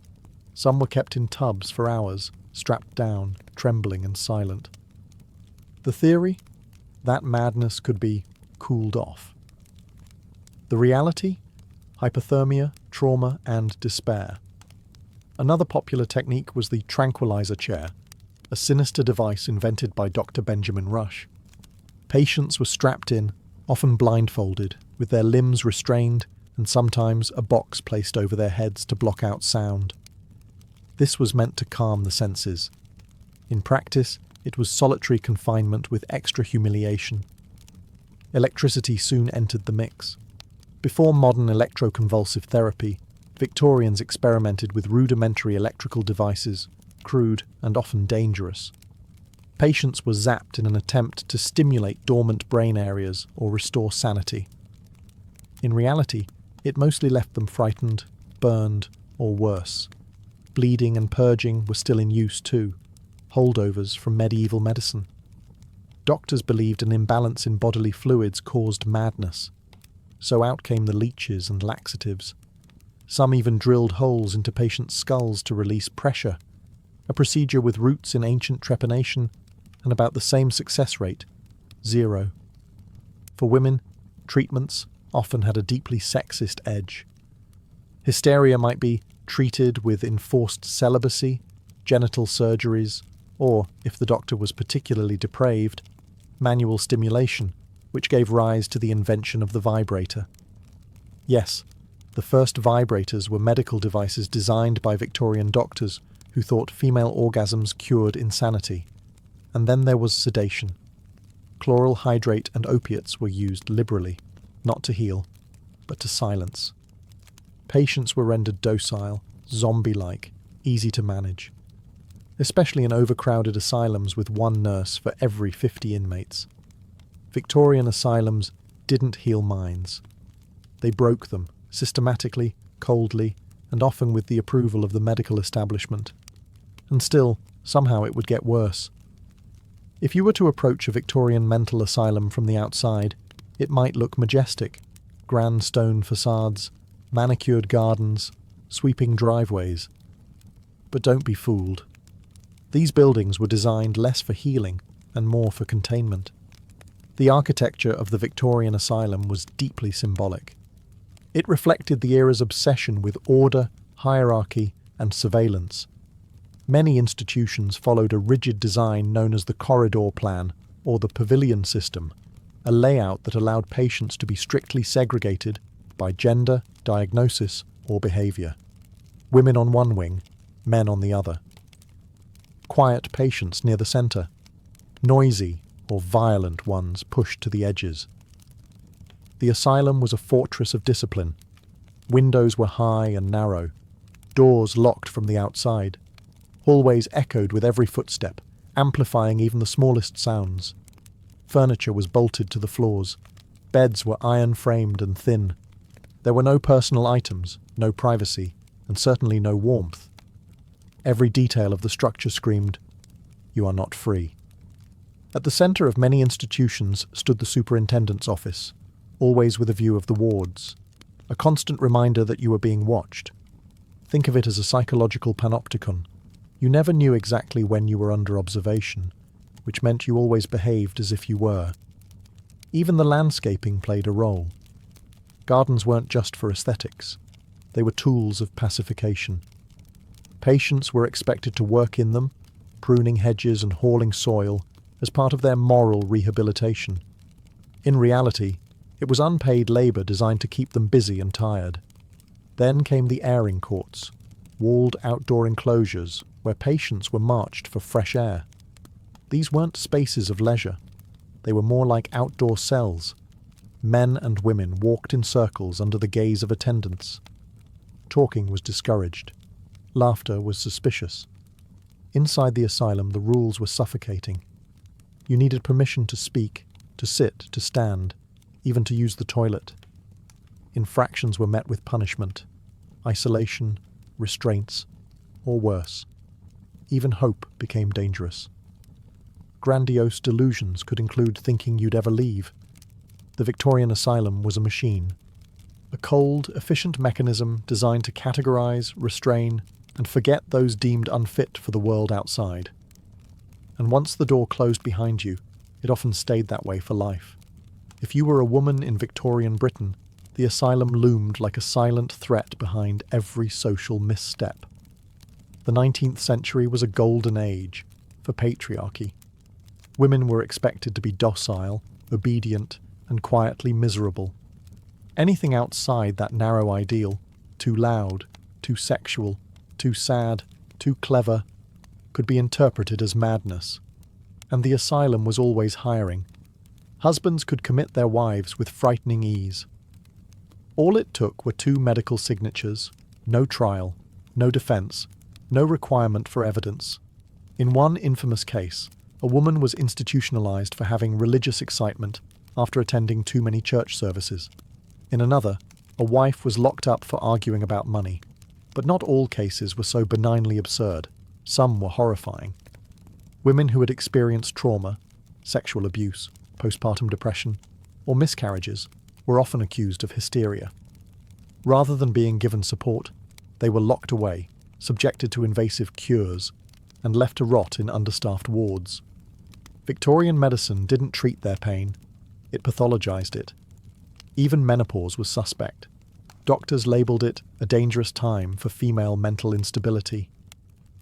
Some were kept in tubs for hours, strapped down, trembling and silent. The theory? That madness could be cooled off. The reality? Hypothermia, trauma, and despair. Another popular technique was the tranquilizer chair, a sinister device invented by Dr. Benjamin Rush. Patients were strapped in, often blindfolded, with their limbs restrained and sometimes a box placed over their heads to block out sound. This was meant to calm the senses. In practice, it was solitary confinement with extra humiliation. Electricity soon entered the mix. Before modern electroconvulsive therapy, Victorians experimented with rudimentary electrical devices, crude and often dangerous. Patients were zapped in an attempt to stimulate dormant brain areas or restore sanity. In reality, it mostly left them frightened, burned, or worse. Bleeding and purging were still in use too, holdovers from medieval medicine. Doctors believed an imbalance in bodily fluids caused madness, so out came the leeches and laxatives. Some even drilled holes into patients' skulls to release pressure, a procedure with roots in ancient trepanation and about the same success rate, 0. For women, treatments often had a deeply sexist edge. Hysteria might be treated with enforced celibacy, genital surgeries, or, if the doctor was particularly depraved, manual stimulation, which gave rise to the invention of the vibrator. Yes, the first vibrators were medical devices designed by Victorian doctors who thought female orgasms cured insanity. And then there was sedation. Chloral hydrate and opiates were used liberally, not to heal, but to silence. Patients were rendered docile, zombie-like, easy to manage, especially in overcrowded asylums with one nurse for every 50 inmates. Victorian asylums didn't heal minds. They broke them, systematically, coldly, and often with the approval of the medical establishment. And still, somehow it would get worse. If you were to approach a Victorian mental asylum from the outside, it might look majestic. Grand stone facades, manicured gardens, sweeping driveways. But don't be fooled. These buildings were designed less for healing and more for containment. The architecture of the Victorian asylum was deeply symbolic. It reflected the era's obsession with order, hierarchy, and surveillance. Many institutions followed a rigid design known as the corridor plan or the pavilion system, a layout that allowed patients to be strictly segregated by gender, diagnosis, or behaviour. Women on one wing, men on the other. Quiet patients near the centre. Noisy or violent ones pushed to the edges. The asylum was a fortress of discipline. Windows were high and narrow, doors locked from the outside. Hallways echoed with every footstep, amplifying even the smallest sounds. Furniture was bolted to the floors. Beds were iron-framed and thin. There were no personal items, no privacy, and certainly no warmth. Every detail of the structure screamed, "You are not free." At the centre of many institutions stood the superintendent's office, always with a view of the wards, a constant reminder that you were being watched. Think of it as a psychological panopticon. You never knew exactly when you were under observation, which meant you always behaved as if you were. Even the landscaping played a role. Gardens weren't just for aesthetics. They were tools of pacification. Patients were expected to work in them, pruning hedges and hauling soil, as part of their moral rehabilitation. In reality, it was unpaid labour designed to keep them busy and tired. Then came the airing courts, walled outdoor enclosures where patients were marched for fresh air. These weren't spaces of leisure. They were more like outdoor cells. Men and women walked in circles under the gaze of attendants. Talking was discouraged. Laughter was suspicious. Inside the asylum, the rules were suffocating. You needed permission to speak, to sit, to stand, even to use the toilet. Infractions were met with punishment, isolation, restraints, or worse. Even hope became dangerous. Grandiose delusions could include thinking you'd ever leave. The Victorian asylum was a machine. A cold, efficient mechanism designed to categorize, restrain, and forget those deemed unfit for the world outside. And once the door closed behind you, it often stayed that way for life. If you were a woman in Victorian Britain, the asylum loomed like a silent threat behind every social misstep. The 19th century was a golden age for patriarchy. Women were expected to be docile, obedient, and quietly miserable. Anything outside that narrow ideal, too loud, too sexual, too sad, too clever, could be interpreted as madness. And the asylum was always hiring. Husbands could commit their wives with frightening ease. All it took were 2 medical signatures, no trial, no defence, no requirement for evidence. In one infamous case, a woman was institutionalised for having religious excitement after attending too many church services. In another, a wife was locked up for arguing about money. But not all cases were so benignly absurd. Some were horrifying. Women who had experienced trauma, sexual abuse, postpartum depression, or miscarriages were often accused of hysteria. Rather than being given support, they were locked away, subjected to invasive cures, and left to rot in understaffed wards. Victorian medicine didn't treat their pain, it pathologized it. Even menopause was suspect. Doctors labelled it a dangerous time for female mental instability.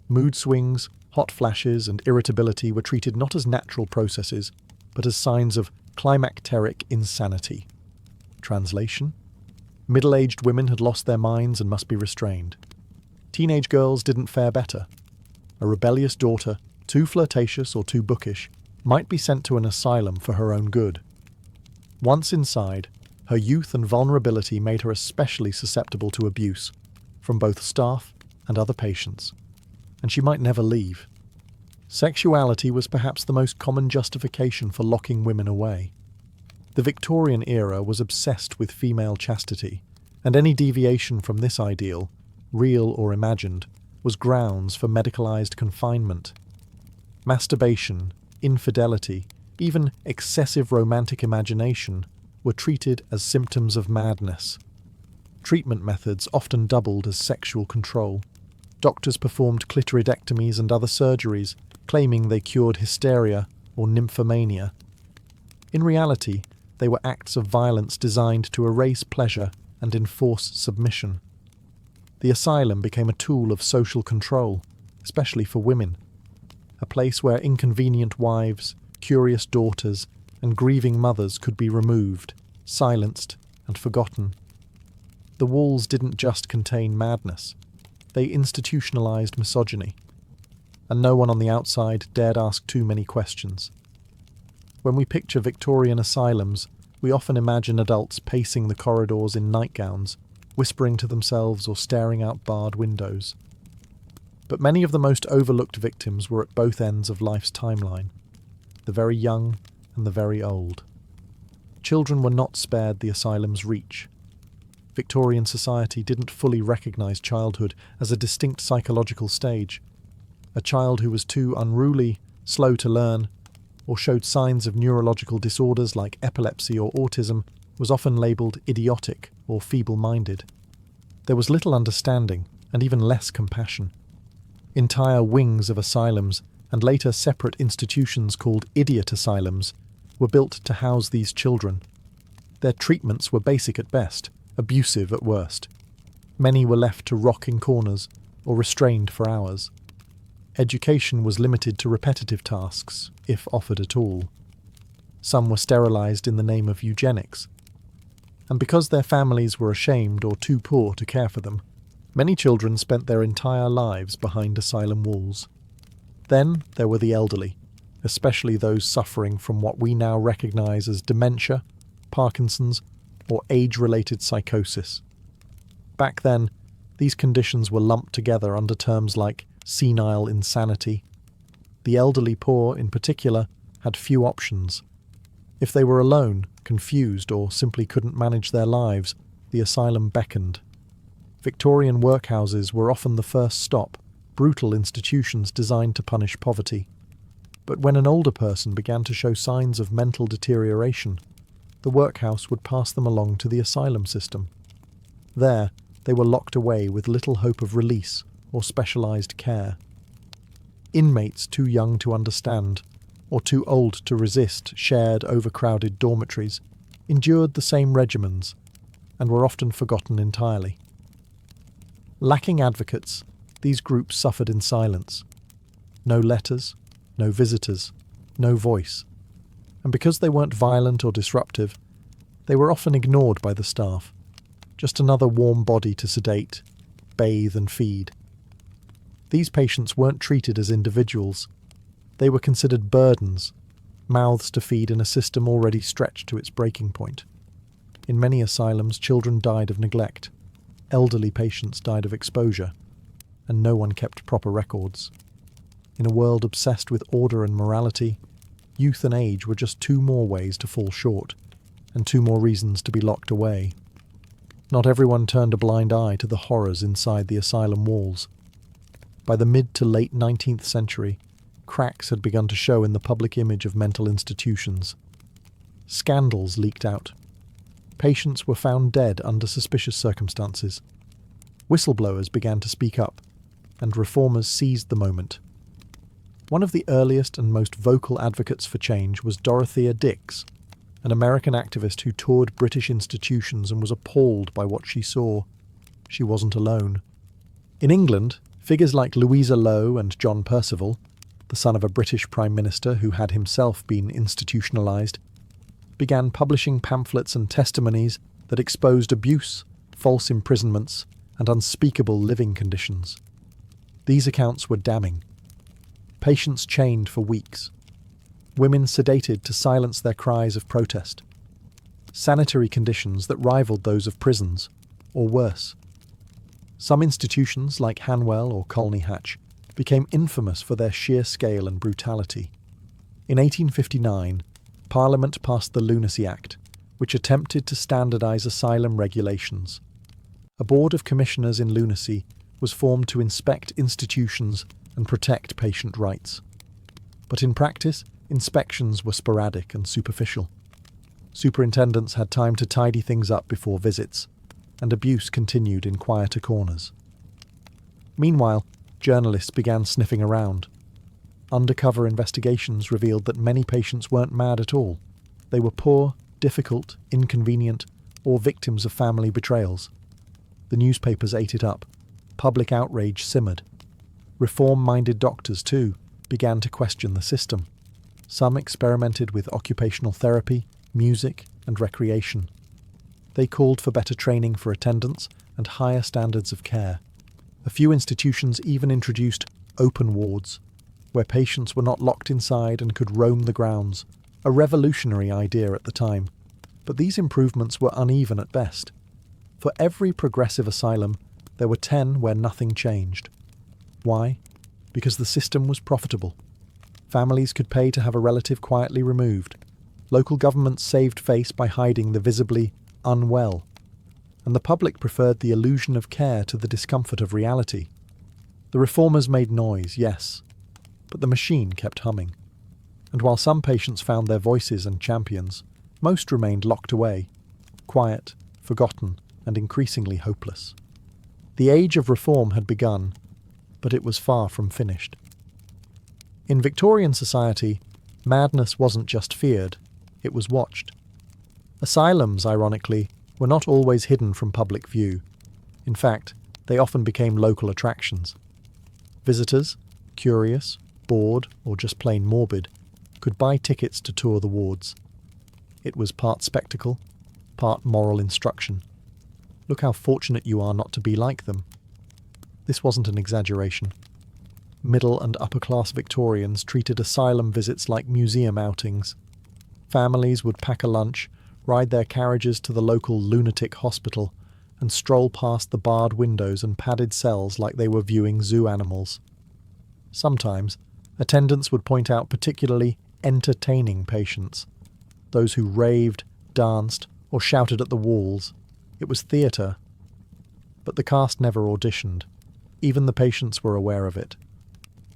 Mood swings, hot flashes, and irritability were treated not as natural processes, but as signs of climacteric insanity. Translation? Middle-aged women had lost their minds and must be restrained. Teenage girls didn't fare better. A rebellious daughter, too flirtatious or too bookish, might be sent to an asylum for her own good. Once inside, her youth and vulnerability made her especially susceptible to abuse, from both staff and other patients, and she might never leave. Sexuality was perhaps the most common justification for locking women away. The Victorian era was obsessed with female chastity, and any deviation from this ideal, real or imagined, was grounds for medicalized confinement. Masturbation, infidelity, even excessive romantic imagination were treated as symptoms of madness. Treatment methods often doubled as sexual control. Doctors performed clitoridectomies and other surgeries, claiming they cured hysteria or nymphomania. In reality, they were acts of violence designed to erase pleasure and enforce submission. The asylum became a tool of social control, especially for women, a place where inconvenient wives, curious daughters, and grieving mothers could be removed, silenced, and forgotten. The walls didn't just contain madness, they institutionalized misogyny, and no one on the outside dared ask too many questions. When we picture Victorian asylums, we often imagine adults pacing the corridors in nightgowns, whispering to themselves or staring out barred windows. But many of the most overlooked victims were at both ends of life's timeline, the very young and the very old. Children were not spared the asylum's reach. Victorian society didn't fully recognise childhood as a distinct psychological stage. A child who was too unruly, slow to learn, or showed signs of neurological disorders like epilepsy or autism was often labelled idiotic or feeble-minded. There was little understanding and even less compassion. Entire wings of asylums and later separate institutions called idiot asylums were built to house these children. Their treatments were basic at best, abusive at worst. Many were left to rock in corners, or restrained for hours. Education was limited to repetitive tasks, if offered at all. Some were sterilized in the name of eugenics. And because their families were ashamed or too poor to care for them, many children spent their entire lives behind asylum walls. Then there were the elderly, especially those suffering from what we now recognize as dementia, Parkinson's, or age-related psychosis. Back then, these conditions were lumped together under terms like senile insanity. The elderly poor, in particular, had few options. If they were alone, confused, or simply couldn't manage their lives, the asylum beckoned. Victorian workhouses were often the first stop, brutal institutions designed to punish poverty. But when an older person began to show signs of mental deterioration, the workhouse would pass them along to the asylum system. There, they were locked away with little hope of release or specialized care. Inmates too young to understand, or too old to resist shared overcrowded dormitories, endured the same regimens, and were often forgotten entirely. Lacking advocates, these groups suffered in silence. No letters, no visitors, no voice. And because they weren't violent or disruptive, they were often ignored by the staff. Just another warm body to sedate, bathe and feed. These patients weren't treated as individuals. They were considered burdens, mouths to feed in a system already stretched to its breaking point. In many asylums, children died of neglect, elderly patients died of exposure, and no one kept proper records. In a world obsessed with order and morality, youth and age were just two more ways to fall short, and two more reasons to be locked away. Not everyone turned a blind eye to the horrors inside the asylum walls. By the mid to late 19th century, cracks had begun to show in the public image of mental institutions. Scandals leaked out. Patients were found dead under suspicious circumstances. Whistleblowers began to speak up, and reformers seized the moment. One of the earliest and most vocal advocates for change was Dorothea Dix, an American activist who toured British institutions and was appalled by what she saw. She wasn't alone. In England, figures like Louisa Lowe and John Percival, the son of a British Prime Minister who had himself been institutionalised, began publishing pamphlets and testimonies that exposed abuse, false imprisonments, and unspeakable living conditions. These accounts were damning. Patients chained for weeks. Women sedated to silence their cries of protest. Sanitary conditions that rivaled those of prisons, or worse. Some institutions, like Hanwell or Colney Hatch, became infamous for their sheer scale and brutality. In 1859, Parliament passed the Lunacy Act, which attempted to standardise asylum regulations. A board of commissioners in lunacy was formed to inspect institutions and protect patient rights. But in practice, inspections were sporadic and superficial. Superintendents had time to tidy things up before visits, and abuse continued in quieter corners. Meanwhile, journalists began sniffing around. Undercover investigations revealed that many patients weren't mad at all. They were poor, difficult, inconvenient, or victims of family betrayals. The newspapers ate it up. Public outrage simmered. Reform-minded doctors, too, began to question the system. Some experimented with occupational therapy, music, and recreation. They called for better training for attendants and higher standards of care. A few institutions even introduced open wards, where patients were not locked inside and could roam the grounds, a revolutionary idea at the time. But these improvements were uneven at best. For every progressive asylum, there were 10 where nothing changed. Why? Because the system was profitable. Families could pay to have a relative quietly removed. Local governments saved face by hiding the visibly unwell. And the public preferred the illusion of care to the discomfort of reality. The reformers made noise, yes, but the machine kept humming. And while some patients found their voices and champions, most remained locked away, quiet, forgotten, and increasingly hopeless. The age of reform had begun, but it was far from finished. In Victorian society, madness wasn't just feared, it was watched. Asylums, ironically, were not always hidden from public view. In fact, They often became local attractions. Visitors, curious, bored, or just plain morbid, could buy tickets to tour the wards. It was part spectacle, part moral instruction. Look how fortunate you are not to be like them. This wasn't an exaggeration. Middle and upper-class Victorians treated asylum visits like museum outings. Families would pack a lunch, ride their carriages to the local lunatic hospital, and stroll past the barred windows and padded cells like they were viewing zoo animals. Sometimes, attendants would point out particularly entertaining patients, those who raved, danced, or shouted at the walls. It was theatre. But the cast never auditioned. Even the patients were aware of it.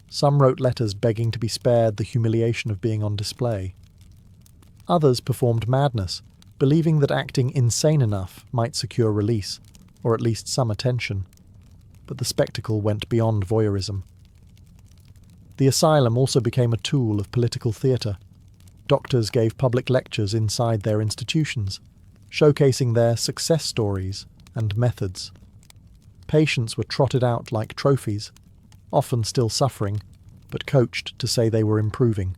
Some wrote letters begging to be spared the humiliation of being on display. Others performed madness, believing that acting insane enough might secure release, or at least some attention. But the spectacle went beyond voyeurism. The asylum also became a tool of political theatre. Doctors gave public lectures inside their institutions, showcasing their success stories and methods. Patients were trotted out like trophies, often still suffering, but coached to say they were improving.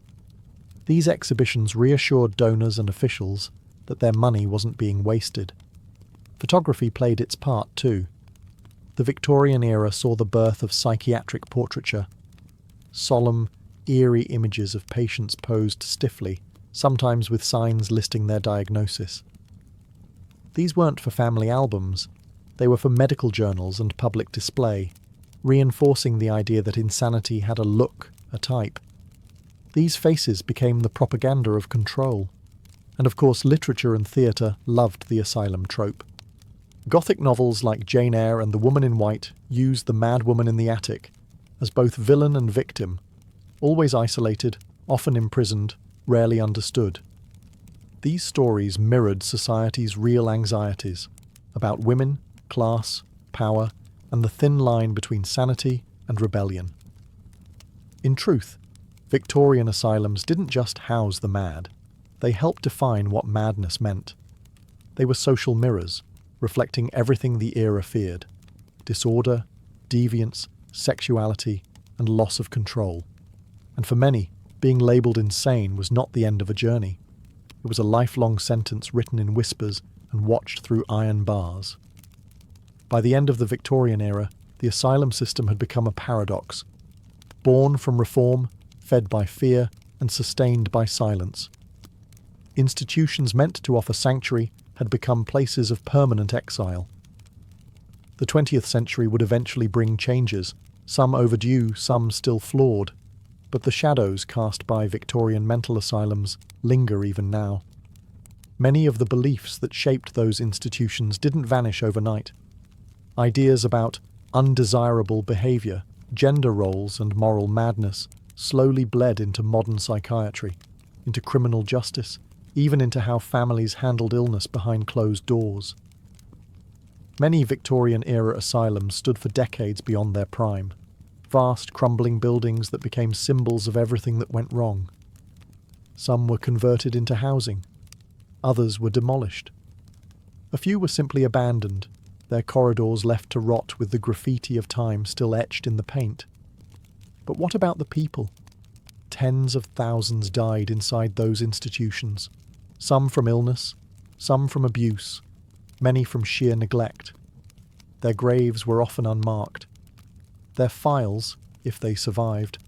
These exhibitions reassured donors and officials that their money wasn't being wasted. Photography played its part too. The Victorian era saw the birth of psychiatric portraiture. Solemn, eerie images of patients posed stiffly, sometimes with signs listing their diagnosis. These weren't for family albums. They were for medical journals and public display, reinforcing the idea that insanity had a look, a type. These faces became the propaganda of control. And of course, literature and theatre loved the asylum trope. Gothic novels like Jane Eyre and The Woman in White used the mad woman in the attic as both villain and victim, always isolated, often imprisoned, rarely understood. These stories mirrored society's real anxieties about women, class, power, and the thin line between sanity and rebellion. In truth, Victorian asylums didn't just house the mad. They helped define what madness meant. They were social mirrors, reflecting everything the era feared: disorder, deviance, sexuality, and loss of control. And for many, being labelled insane was not the end of a journey. It was a lifelong sentence written in whispers and watched through iron bars. By the end of the Victorian era, the asylum system had become a paradox. Born from reform, fed by fear, and sustained by silence. Institutions meant to offer sanctuary had become places of permanent exile. The 20th century would eventually bring changes, some overdue, some still flawed, but the shadows cast by Victorian mental asylums linger even now. Many of the beliefs that shaped those institutions didn't vanish overnight. Ideas about undesirable behaviour, gender roles and moral madness slowly bled into modern psychiatry, into criminal justice, even into how families handled illness behind closed doors. Many Victorian-era asylums stood for decades beyond their prime, vast crumbling buildings that became symbols of everything that went wrong. Some were converted into housing, others were demolished. A few were simply abandoned, their corridors left to rot with the graffiti of time still etched in the paint. But what about the people? Tens of thousands died inside those institutions, some from illness, some from abuse, many from sheer neglect. Their graves were often unmarked. Their files, if they survived,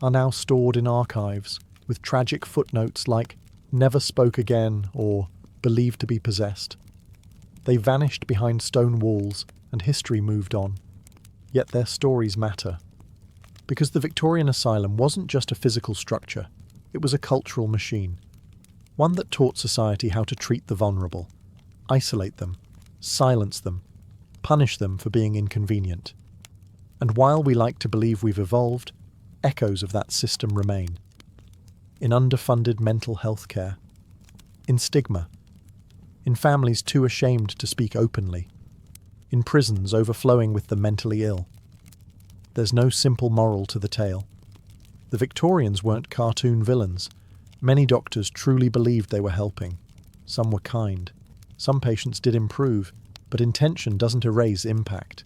are now stored in archives with tragic footnotes like "never spoke again" or "believed to be possessed." They vanished behind stone walls and history moved on. Yet their stories matter. Because the Victorian asylum wasn't just a physical structure, it was a cultural machine. One that taught society how to treat the vulnerable, isolate them, silence them, punish them for being inconvenient. And while we like to believe we've evolved, echoes of that system remain. In underfunded mental health care, in stigma, in families too ashamed to speak openly, in prisons overflowing with the mentally ill. There's no simple moral to the tale. The Victorians weren't cartoon villains. Many doctors truly believed they were helping. Some were kind. Some patients did improve, but intention doesn't erase impact.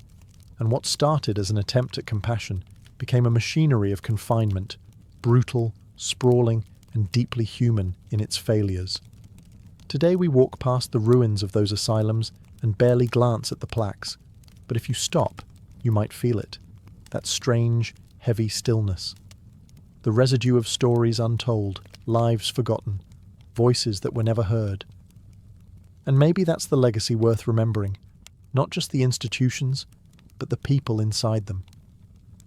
and what started as an attempt at compassion became a machinery of confinement, brutal, sprawling, and deeply human in its failures. Today we walk past the ruins of those asylums and barely glance at the plaques, but if you stop, you might feel it, that strange, heavy stillness. The residue of stories untold, lives forgotten, voices that were never heard. And maybe that's the legacy worth remembering, not just the institutions, but the people inside them.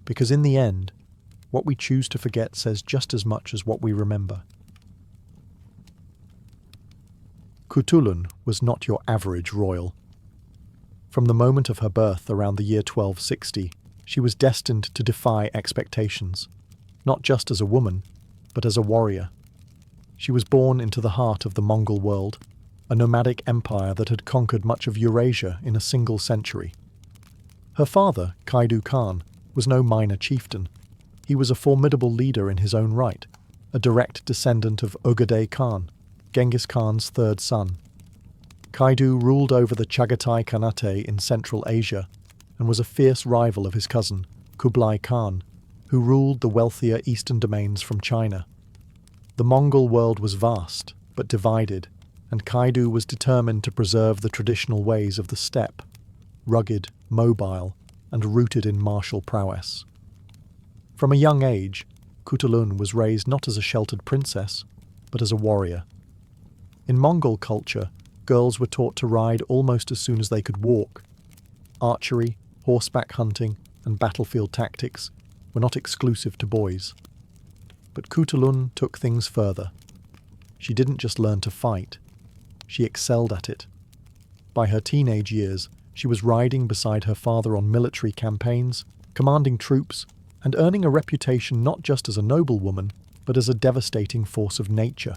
Because in the end, what we choose to forget says just as much as what we remember. Khutulun was not your average royal. From the moment of her birth around the year 1260, she was destined to defy expectations, not just as a woman, but as a warrior. She was born into the heart of the Mongol world, a nomadic empire that had conquered much of Eurasia in a single century. Her father, Kaidu Khan, was no minor chieftain. He was a formidable leader in his own right, a direct descendant of Ogedei Khan, Genghis Khan's third son. Kaidu ruled over the Chagatai Khanate in Central Asia and was a fierce rival of his cousin, Kublai Khan, who ruled the wealthier eastern domains from China. The Mongol world was vast, but divided, and Kaidu was determined to preserve the traditional ways of the steppe, rugged, mobile, and rooted in martial prowess. From a young age, Khutulun was raised not as a sheltered princess, but as a warrior. In Mongol culture, girls were taught to ride almost as soon as they could walk. Archery, horseback hunting, and battlefield tactics were not exclusive to boys. But Khutulun took things further. She didn't just learn to fight, she excelled at it. By her teenage years, she was riding beside her father on military campaigns, commanding troops, and earning a reputation not just as a noblewoman, but as a devastating force of nature.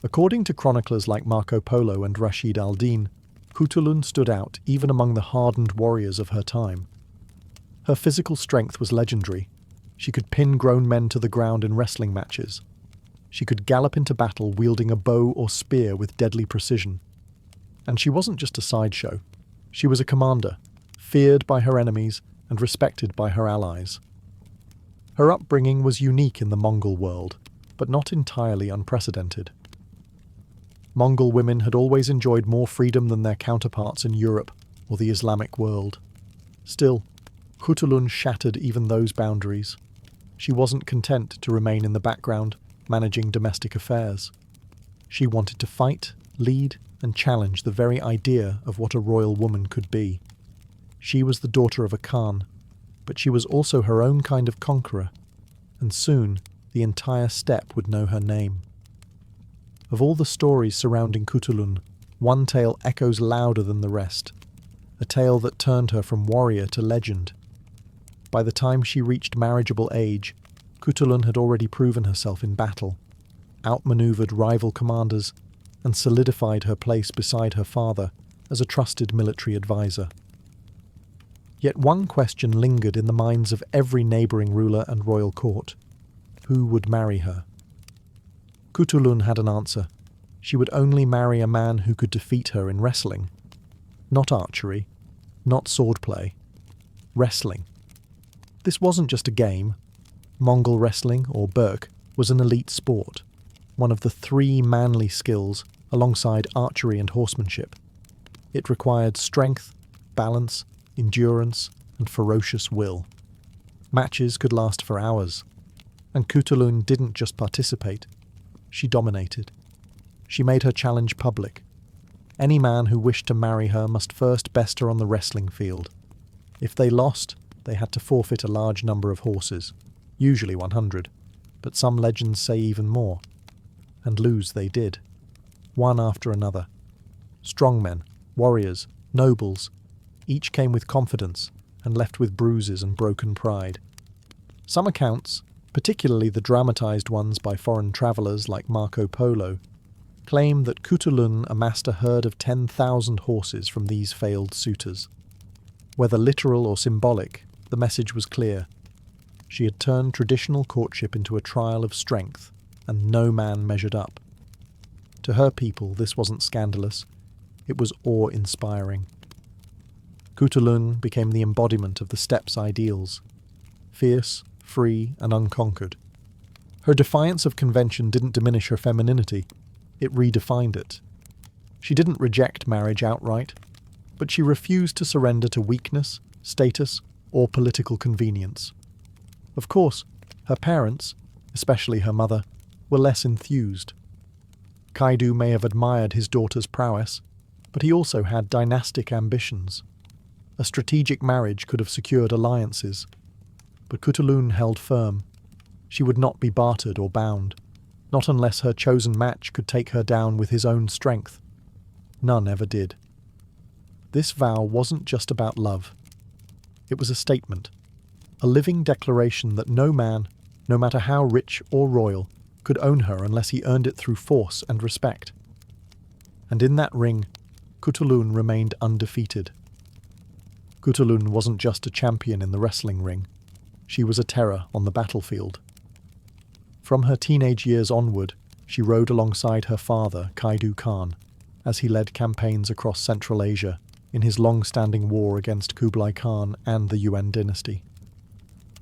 According to chroniclers like Marco Polo and Rashid al-Din, Khutulun stood out even among the hardened warriors of her time. Her physical strength was legendary. She could pin grown men to the ground in wrestling matches. She could gallop into battle wielding a bow or spear with deadly precision. And she wasn't just a sideshow. She was a commander, feared by her enemies and respected by her allies. Her upbringing was unique in the Mongol world, but not entirely unprecedented. Mongol women had always enjoyed more freedom than their counterparts in Europe or the Islamic world. Still, Khutulun shattered even those boundaries. She wasn't content to remain in the background, managing domestic affairs. She wanted to fight, lead, and challenge the very idea of what a royal woman could be. She was the daughter of a Khan, but she was also her own kind of conqueror, and soon the entire steppe would know her name. Of all the stories surrounding Khutulun, one tale echoes louder than the rest, a tale that turned her from warrior to legend. By the time she reached marriageable age, Khutulun had already proven herself in battle, outmaneuvered rival commanders, and solidified her place beside her father as a trusted military advisor. Yet one question lingered in the minds of every neighbouring ruler and royal court. Who would marry her? Khutulun had an answer. She would only marry a man who could defeat her in wrestling. Not archery, not swordplay. Wrestling. This wasn't just a game. Mongol wrestling, or Burk, was an elite sport, one of the three manly skills alongside archery and horsemanship. It required strength, balance, endurance, and ferocious will. Matches could last for hours, and Khutulun didn't just participate. She dominated. She made her challenge public. Any man who wished to marry her must first best her on the wrestling field. If they lost, they had to forfeit a large number of horses, usually 100, but some legends say even more. And lose they did, one after another. Strongmen, warriors, nobles, each came with confidence and left with bruises and broken pride. Some accounts, particularly the dramatized ones by foreign travelers like Marco Polo, claim that Khutulun amassed a herd of 10,000 horses from these failed suitors. Whether literal or symbolic, the message was clear. She had turned traditional courtship into a trial of strength, and no man measured up. To her people, this wasn't scandalous. It was awe-inspiring. Khutulun became the embodiment of the steppe's ideals, fierce, free, and unconquered. Her defiance of convention didn't diminish her femininity, it redefined it. She didn't reject marriage outright, but she refused to surrender to weakness, status, or political convenience. Of course, her parents, especially her mother, were less enthused. Kaidu may have admired his daughter's prowess, but he also had dynastic ambitions. A strategic marriage could have secured alliances, but Khutulun held firm. She would not be bartered or bound, not unless her chosen match could take her down with his own strength. None ever did. This vow wasn't just about love. It was a statement, a living declaration that no man, no matter how rich or royal, could own her unless he earned it through force and respect. And in that ring, Khutulun remained undefeated. Khutulun wasn't just a champion in the wrestling ring. She was a terror on the battlefield. From her teenage years onward, she rode alongside her father, Kaidu Khan, as he led campaigns across Central Asia in his long-standing war against Kublai Khan and the Yuan dynasty.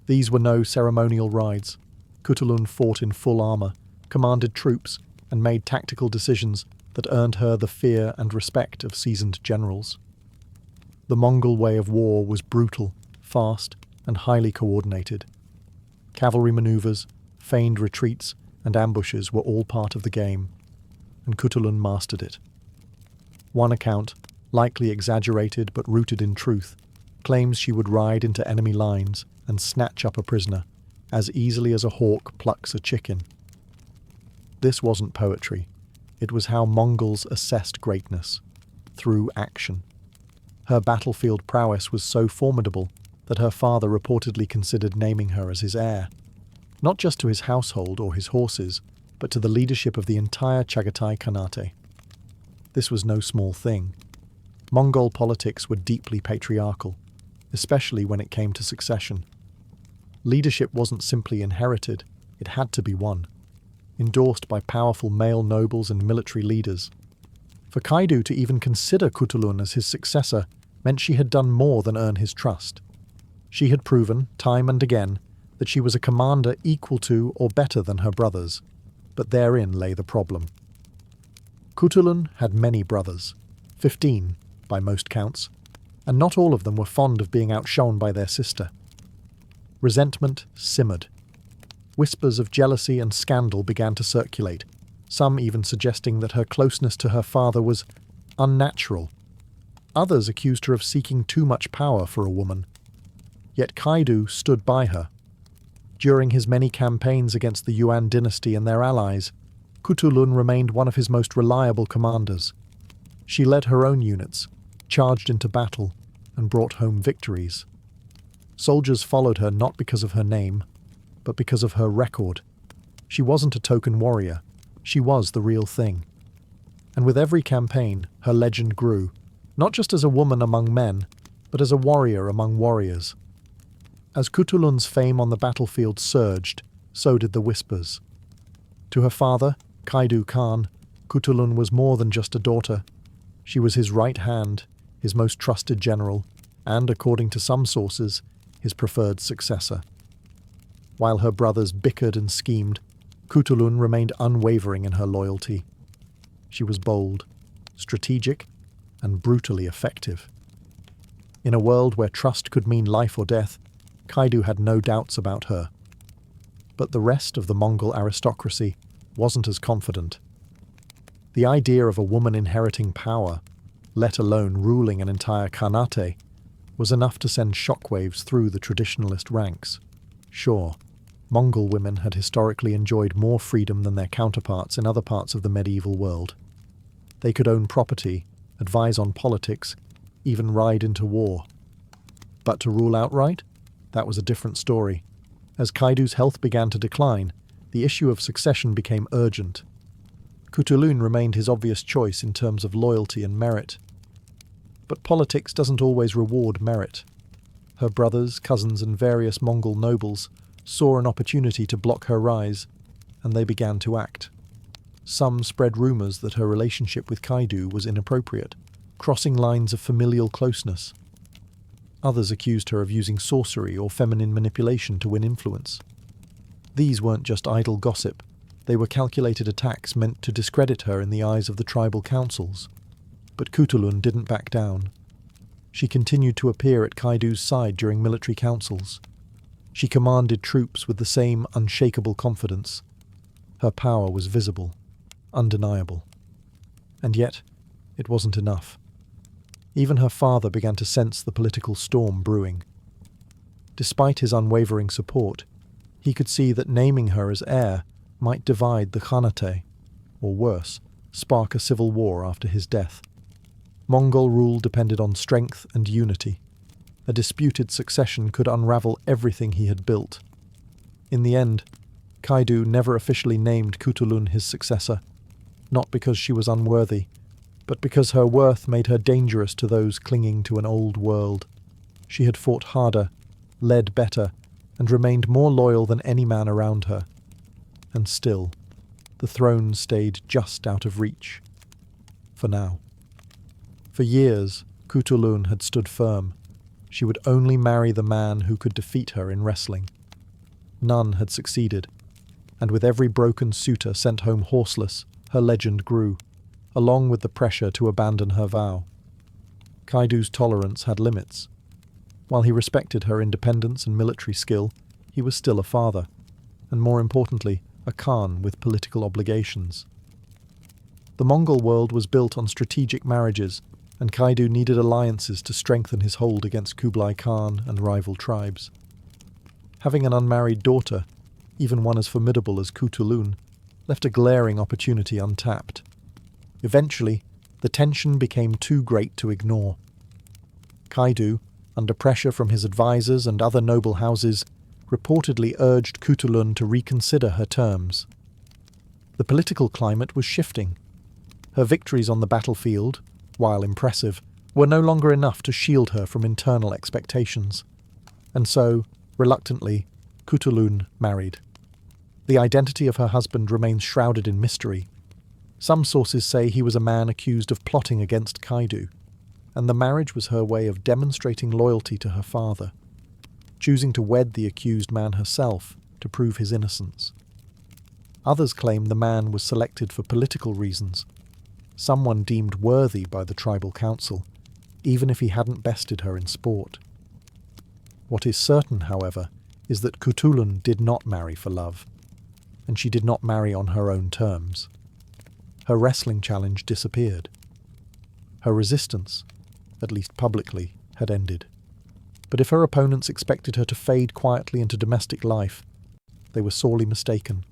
These were no ceremonial rides. Khutulun fought in full armour, commanded troops, and made tactical decisions that earned her the fear and respect of seasoned generals. The Mongol way of war was brutal, fast, and highly coordinated. Cavalry manoeuvres, feigned retreats, and ambushes were all part of the game, and Khutulun mastered it. One account, likely exaggerated but rooted in truth, claims she would ride into enemy lines and snatch up a prisoner, as easily as a hawk plucks a chicken. This wasn't poetry. It was how Mongols assessed greatness, through action. Her battlefield prowess was so formidable that her father reportedly considered naming her as his heir, not just to his household or his horses, but to the leadership of the entire Chagatai Khanate. This was no small thing. Mongol politics were deeply patriarchal, especially when it came to succession. Leadership wasn't simply inherited, it had to be won, endorsed by powerful male nobles and military leaders. For Kaidu to even consider Khutulun as his successor meant she had done more than earn his trust. She had proven, time and again, that she was a commander equal to or better than her brothers, but therein lay the problem. Khutulun had many brothers, 15 by most counts, and not all of them were fond of being outshone by their sister. Resentment simmered. Whispers of jealousy and scandal began to circulate, some even suggesting that her closeness to her father was unnatural. Others accused her of seeking too much power for a woman. Yet Kaidu stood by her. During his many campaigns against the Yuan dynasty and their allies, Khutulun remained one of his most reliable commanders. She led her own units, charged into battle, and brought home victories. Soldiers followed her not because of her name, but because of her record. She wasn't a token warrior. She was the real thing. And with every campaign, her legend grew, not just as a woman among men, but as a warrior among warriors. As Khutulun's fame on the battlefield surged, so did the whispers. To her father, Kaidu Khan, Khutulun was more than just a daughter. She was his right hand, his most trusted general, and, according to some sources, his preferred successor. While her brothers bickered and schemed, Khutulun remained unwavering in her loyalty. She was bold, strategic, and brutally effective. In a world where trust could mean life or death, Kaidu had no doubts about her. But the rest of the Mongol aristocracy wasn't as confident. The idea of a woman inheriting power, let alone ruling an entire Khanate, was enough to send shockwaves through the traditionalist ranks. Sure, Mongol women had historically enjoyed more freedom than their counterparts in other parts of the medieval world. They could own property, advise on politics, even ride into war. But to rule outright? That was a different story. As Kaidu's health began to decline, the issue of succession became urgent. Khutulun remained his obvious choice in terms of loyalty and merit. But politics doesn't always reward merit. Her brothers, cousins, and various Mongol nobles saw an opportunity to block her rise, and they began to act. Some spread rumours that her relationship with Kaidu was inappropriate, crossing lines of familial closeness. Others accused her of using sorcery or feminine manipulation to win influence. These weren't just idle gossip, they were calculated attacks meant to discredit her in the eyes of the tribal councils. But Khutulun didn't back down. She continued to appear at Kaidu's side during military councils. She commanded troops with the same unshakable confidence. Her power was visible, undeniable. And yet, it wasn't enough. Even her father began to sense the political storm brewing. Despite his unwavering support, he could see that naming her as heir might divide the Khanate, or worse, spark a civil war after his death. Mongol rule depended on strength and unity. A disputed succession could unravel everything he had built. In the end, Kaidu never officially named Khutulun his successor, not because she was unworthy, but because her worth made her dangerous to those clinging to an old world. She had fought harder, led better, and remained more loyal than any man around her. And still, the throne stayed just out of reach. For now. For years, Khutulun had stood firm. She would only marry the man who could defeat her in wrestling. None had succeeded, and with every broken suitor sent home horseless, her legend grew, along with the pressure to abandon her vow. Kaidu's tolerance had limits. While he respected her independence and military skill, he was still a father, and more importantly, a Khan with political obligations. The Mongol world was built on strategic marriages, and Kaidu needed alliances to strengthen his hold against Kublai Khan and rival tribes. Having an unmarried daughter, even one as formidable as Khutulun, left a glaring opportunity untapped. Eventually, the tension became too great to ignore. Kaidu, under pressure from his advisors and other noble houses, reportedly urged Khutulun to reconsider her terms. The political climate was shifting. Her victories on the battlefield, while impressive, were no longer enough to shield her from internal expectations. And so, reluctantly, Khutulun married. The identity of her husband remains shrouded in mystery. Some sources say he was a man accused of plotting against Kaidu, and the marriage was her way of demonstrating loyalty to her father, choosing to wed the accused man herself to prove his innocence. Others claim the man was selected for political reasons, someone deemed worthy by the tribal council, even if he hadn't bested her in sport. What is certain, however, is that Khutulun did not marry for love, and she did not marry on her own terms. Her wrestling challenge disappeared. Her resistance, at least publicly, had ended. But if her opponents expected her to fade quietly into domestic life, they were sorely mistaken.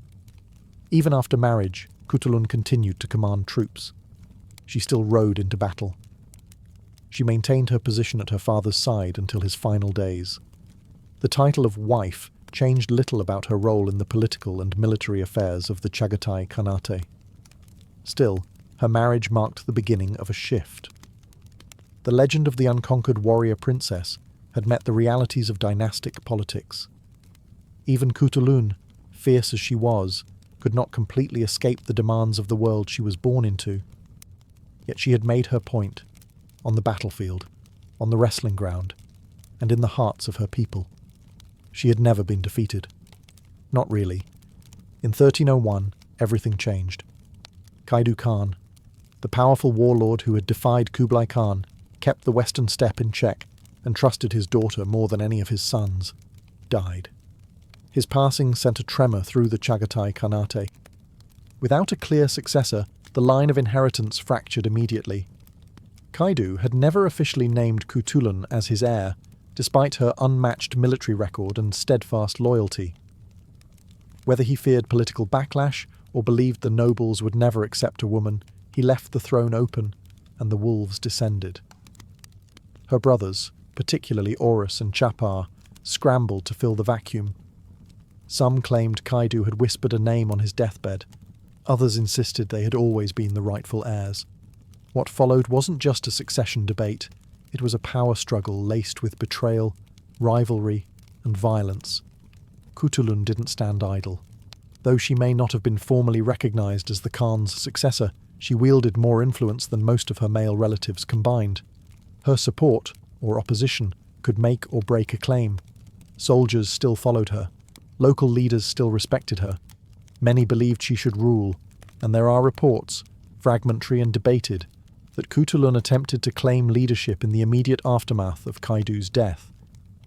Even after marriage, Khutulun continued to command troops. She still rode into battle. She maintained her position at her father's side until his final days. The title of wife changed little about her role in the political and military affairs of the Chagatai Khanate. Still, her marriage marked the beginning of a shift. The legend of the unconquered warrior princess had met the realities of dynastic politics. Even Khutulun, fierce as she was, could not completely escape the demands of the world she was born into. Yet she had made her point, on the battlefield, on the wrestling ground, and in the hearts of her people. She had never been defeated. Not really. In 1301, everything changed. Kaidu Khan, the powerful warlord who had defied Kublai Khan, kept the western steppe in check and trusted his daughter more than any of his sons, died. His passing sent a tremor through the Chagatai Khanate. Without a clear successor, the line of inheritance fractured immediately. Kaidu had never officially named Khutulun as his heir, despite her unmatched military record and steadfast loyalty. Whether he feared political backlash or believed the nobles would never accept a woman, he left the throne open, and the wolves descended. Her brothers, particularly Orus and Chapar, scrambled to fill the vacuum. Some claimed Kaidu had whispered a name on his deathbed. Others insisted they had always been the rightful heirs. What followed wasn't just a succession debate. It was a power struggle laced with betrayal, rivalry, and violence. Khutulun didn't stand idle. Though she may not have been formally recognized as the Khan's successor, she wielded more influence than most of her male relatives combined. Her support, or opposition, could make or break a claim. Soldiers still followed her. Local leaders still respected her. Many believed she should rule, and there are reports, fragmentary and debated, that Khutulun attempted to claim leadership in the immediate aftermath of Kaidu's death.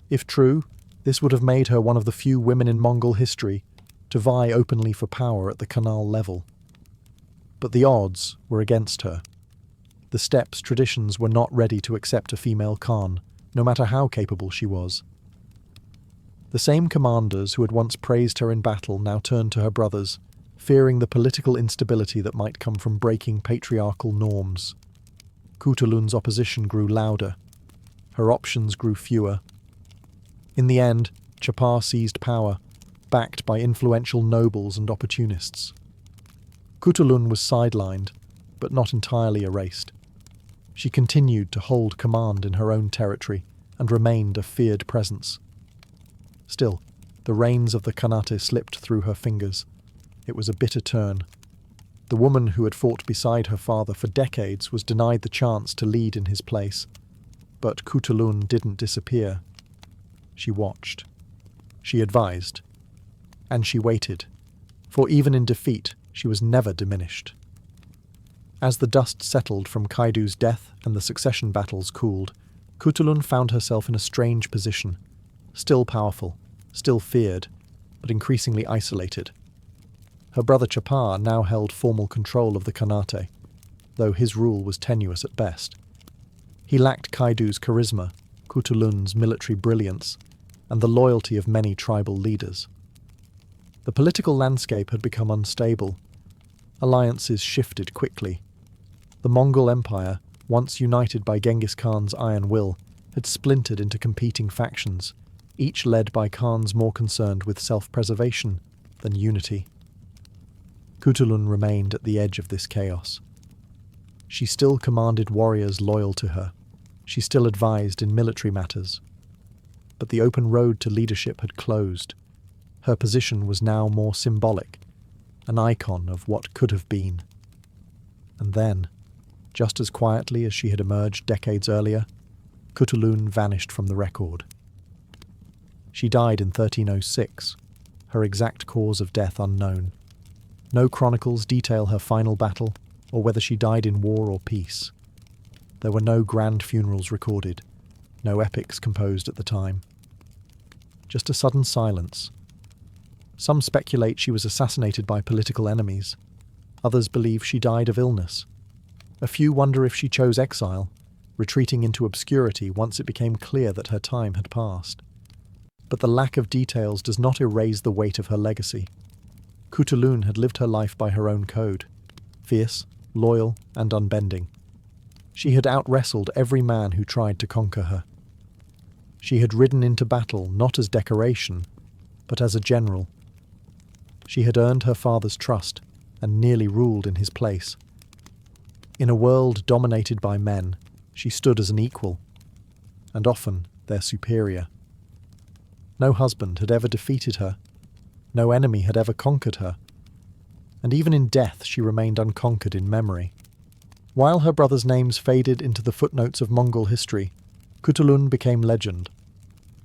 If true, this would have made her one of the few women in Mongol history to vie openly for power at the Khanal level. But the odds were against her. The steppes' traditions were not ready to accept a female Khan, no matter how capable she was. The same commanders who had once praised her in battle now turned to her brothers, fearing the political instability that might come from breaking patriarchal norms. Khutulun's opposition grew louder. Her options grew fewer. In the end, Chapar seized power, backed by influential nobles and opportunists. Khutulun was sidelined, but not entirely erased. She continued to hold command in her own territory and remained a feared presence. Still, the reins of the Khanate slipped through her fingers. It was a bitter turn. The woman who had fought beside her father for decades was denied the chance to lead in his place. But Khutulun didn't disappear. She watched. She advised. And she waited. For even in defeat, she was never diminished. As the dust settled from Kaidu's death and the succession battles cooled, Khutulun found herself in a strange position. Still powerful, still feared, but increasingly isolated. Her brother Chapar now held formal control of the Khanate, though his rule was tenuous at best. He lacked Kaidu's charisma, Khutulun's military brilliance, and the loyalty of many tribal leaders. The political landscape had become unstable. Alliances shifted quickly. The Mongol Empire, once united by Genghis Khan's iron will, had splintered into competing factions, each led by Khans more concerned with self-preservation than unity. Khutulun remained at the edge of this chaos. She still commanded warriors loyal to her. She still advised in military matters. But the open road to leadership had closed. Her position was now more symbolic, an icon of what could have been. And then, just as quietly as she had emerged decades earlier, Khutulun vanished from the record. She died in 1306, her exact cause of death unknown. No chronicles detail her final battle, or whether she died in war or peace. There were no grand funerals recorded, no epics composed at the time. Just a sudden silence. Some speculate she was assassinated by political enemies. Others believe she died of illness. A few wonder if she chose exile, retreating into obscurity once it became clear that her time had passed. But the lack of details does not erase the weight of her legacy. Khutulun had lived her life by her own code, fierce, loyal, and unbending. She had out-wrestled every man who tried to conquer her. She had ridden into battle not as decoration, but as a general. She had earned her father's trust and nearly ruled in his place. In a world dominated by men, she stood as an equal, and often their superior. No husband had ever defeated her. No enemy had ever conquered her. And even in death she remained unconquered in memory. While her brothers' names faded into the footnotes of Mongol history, Khutulun became legend.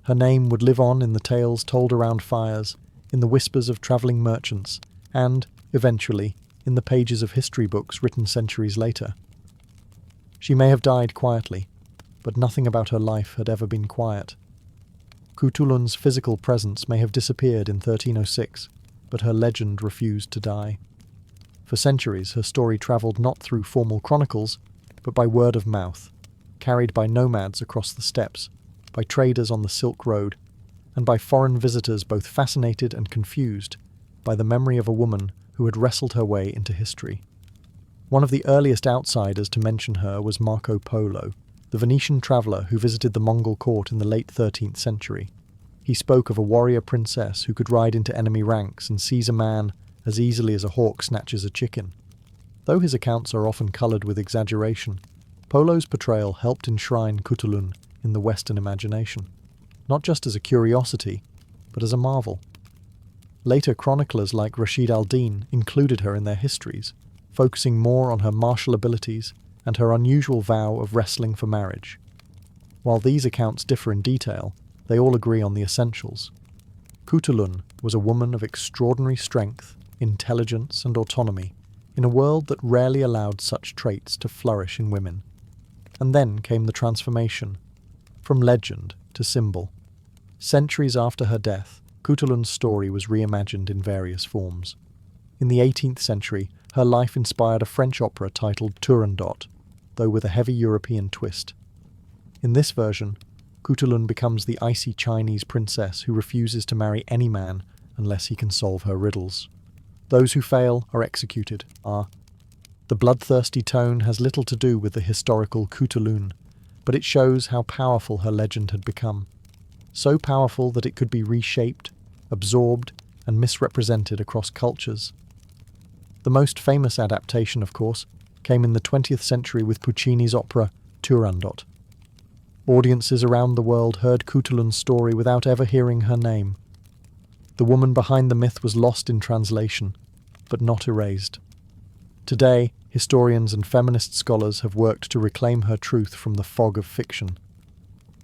Her name would live on in the tales told around fires, in the whispers of travelling merchants, and, eventually, in the pages of history books written centuries later. She may have died quietly, but nothing about her life had ever been quiet. Khutulun's physical presence may have disappeared in 1306, but her legend refused to die. For centuries her story travelled not through formal chronicles, but by word of mouth, carried by nomads across the steppes, by traders on the Silk Road, and by foreign visitors both fascinated and confused by the memory of a woman who had wrestled her way into history. One of the earliest outsiders to mention her was Marco Polo, the Venetian traveller who visited the Mongol court in the late 13th century. He spoke of a warrior princess who could ride into enemy ranks and seize a man as easily as a hawk snatches a chicken. Though his accounts are often coloured with exaggeration, Polo's portrayal helped enshrine Khutulun in the Western imagination, not just as a curiosity, but as a marvel. Later chroniclers like Rashid al-Din included her in their histories, focusing more on her martial abilities and her unusual vow of wrestling for marriage. While these accounts differ in detail, they all agree on the essentials. Khutulun was a woman of extraordinary strength, intelligence and autonomy, in a world that rarely allowed such traits to flourish in women. And then came the transformation, from legend to symbol. Centuries after her death, Khutulun's story was reimagined in various forms. In the 18th century, her life inspired a French opera titled Turandot, though with a heavy European twist. In this version, Khutulun becomes the icy Chinese princess who refuses to marry any man unless he can solve her riddles. Those who fail are executed. The bloodthirsty tone has little to do with the historical Khutulun, but it shows how powerful her legend had become. So powerful that it could be reshaped, absorbed, and misrepresented across cultures. The most famous adaptation, of course, came in the 20th century with Puccini's opera Turandot. Audiences around the world heard Khutulun's story without ever hearing her name. The woman behind the myth was lost in translation, but not erased. Today, historians and feminist scholars have worked to reclaim her truth from the fog of fiction.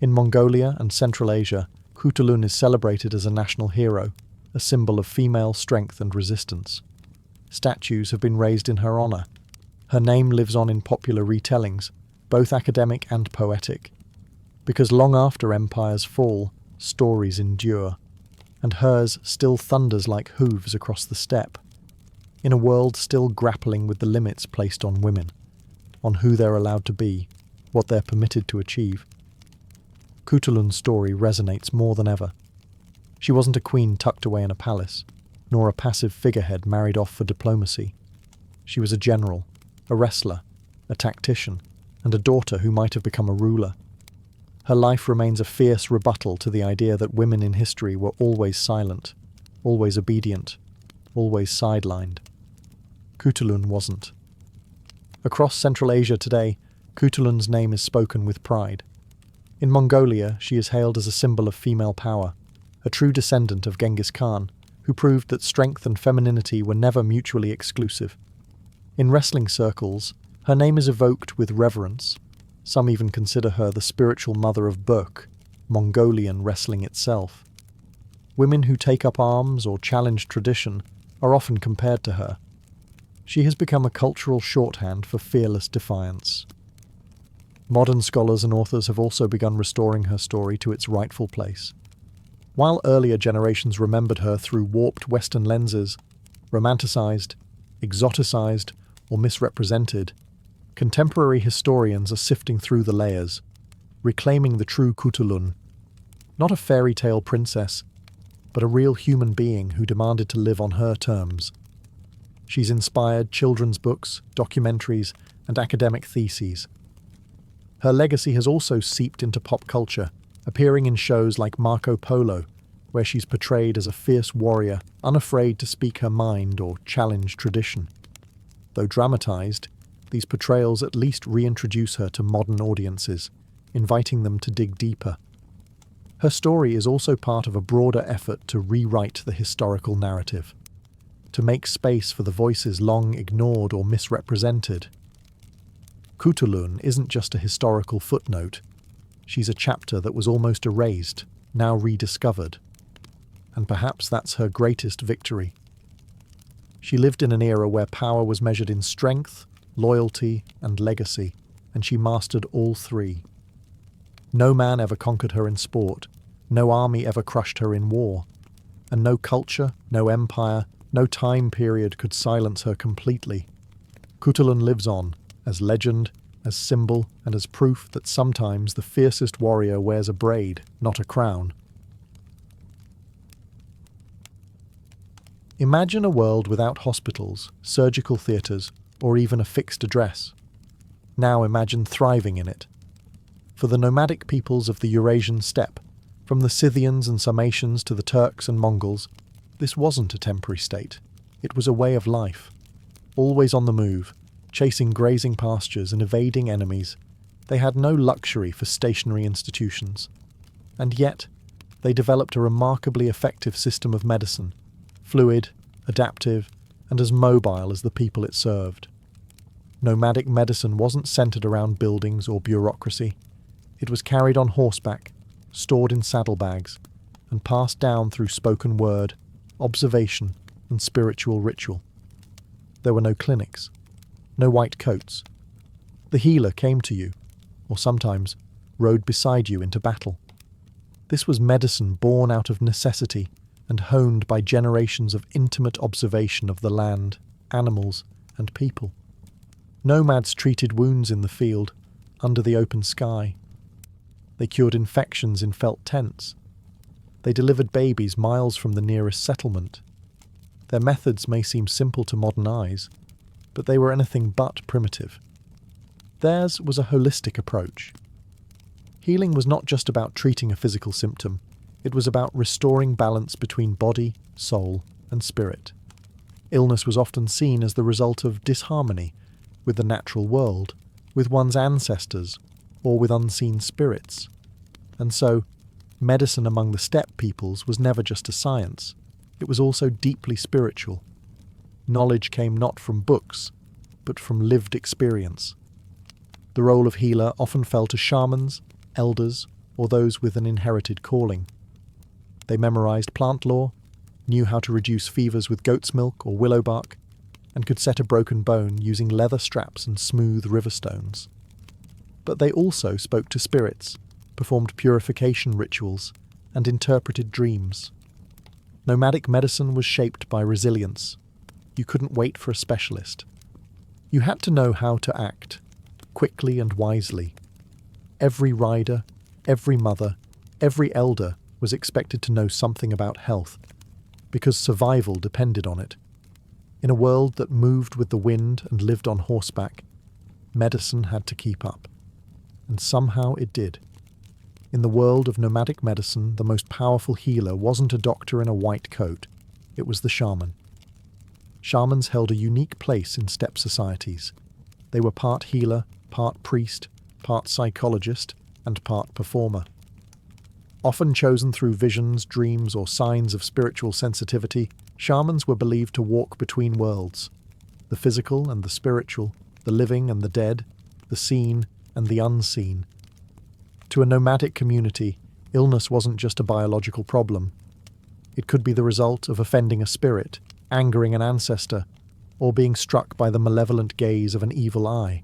In Mongolia and Central Asia, Khutulun is celebrated as a national hero, a symbol of female strength and resistance. Statues have been raised in her honor. Her name lives on in popular retellings, both academic and poetic. Because long after empires fall, stories endure, and hers still thunders like hooves across the steppe, in a world still grappling with the limits placed on women, on who they're allowed to be, what they're permitted to achieve. Khutulun's story resonates more than ever. She wasn't a queen tucked away in a palace, nor a passive figurehead married off for diplomacy. She was a general, a wrestler, a tactician, and a daughter who might have become a ruler. Her life remains a fierce rebuttal to the idea that women in history were always silent, always obedient, always sidelined. Khutulun wasn't. Across Central Asia today, Khutulun's name is spoken with pride. In Mongolia, she is hailed as a symbol of female power, a true descendant of Genghis Khan, who proved that strength and femininity were never mutually exclusive. In wrestling circles, her name is evoked with reverence. Some even consider her the spiritual mother of Burk, Mongolian wrestling itself. Women who take up arms or challenge tradition are often compared to her. She has become a cultural shorthand for fearless defiance. Modern scholars and authors have also begun restoring her story to its rightful place. While earlier generations remembered her through warped Western lenses, romanticized, exoticized, or misrepresented, contemporary historians are sifting through the layers, reclaiming the true Khutulun, not a fairy tale princess, but a real human being who demanded to live on her terms. She's inspired children's books, documentaries, and academic theses. Her legacy has also seeped into pop culture, appearing in shows like Marco Polo, where she's portrayed as a fierce warrior, unafraid to speak her mind or challenge tradition. Though dramatized, these portrayals at least reintroduce her to modern audiences, inviting them to dig deeper. Her story is also part of a broader effort to rewrite the historical narrative, to make space for the voices long ignored or misrepresented. Khutulun isn't just a historical footnote. She's a chapter that was almost erased, now rediscovered. And perhaps that's her greatest victory. She lived in an era where power was measured in strength, loyalty, and legacy, and she mastered all three. No man ever conquered her in sport, no army ever crushed her in war, and no culture, no empire, no time period could silence her completely. Khutulun lives on, as legend, as symbol, and as proof that sometimes the fiercest warrior wears a braid, not a crown. Imagine a world without hospitals, surgical theatres, or even a fixed address. Now imagine thriving in it. For the nomadic peoples of the Eurasian steppe, from the Scythians and Sarmatians to the Turks and Mongols, this wasn't a temporary state. It was a way of life. Always on the move, chasing grazing pastures and evading enemies, they had no luxury for stationary institutions. And yet, they developed a remarkably effective system of medicine, fluid, adaptive, and as mobile as the people it served. Nomadic medicine wasn't centered around buildings or bureaucracy. It was carried on horseback, stored in saddlebags, and passed down through spoken word, observation, and spiritual ritual. There were no clinics, no white coats. The healer came to you, or sometimes rode beside you into battle. This was medicine born out of necessity and honed by generations of intimate observation of the land, animals, and people. Nomads treated wounds in the field, under the open sky. They cured infections in felt tents. They delivered babies miles from the nearest settlement. Their methods may seem simple to modern eyes, but they were anything but primitive. Theirs was a holistic approach. Healing was not just about treating a physical symptom, it was about restoring balance between body, soul, and spirit. Illness was often seen as the result of disharmony with the natural world, with one's ancestors, or with unseen spirits. And so, medicine among the steppe peoples was never just a science, it was also deeply spiritual. Knowledge came not from books, but from lived experience. The role of healer often fell to shamans, elders, or those with an inherited calling. They memorized plant lore, knew how to reduce fevers with goat's milk or willow bark, and could set a broken bone using leather straps and smooth river stones. But they also spoke to spirits, performed purification rituals, and interpreted dreams. Nomadic medicine was shaped by resilience. You couldn't wait for a specialist. You had to know how to act, quickly and wisely. Every rider, every mother, every elder was expected to know something about health, because survival depended on it. In a world that moved with the wind and lived on horseback, medicine had to keep up. And somehow it did. In the world of nomadic medicine, the most powerful healer wasn't a doctor in a white coat, it was the shaman. Shamans held a unique place in steppe societies. They were part healer, part priest, part psychologist, and part performer. Often chosen through visions, dreams, or signs of spiritual sensitivity, shamans were believed to walk between worlds, the physical and the spiritual, the living and the dead, the seen and the unseen. To a nomadic community, illness wasn't just a biological problem. It could be the result of offending a spirit, angering an ancestor, or being struck by the malevolent gaze of an evil eye.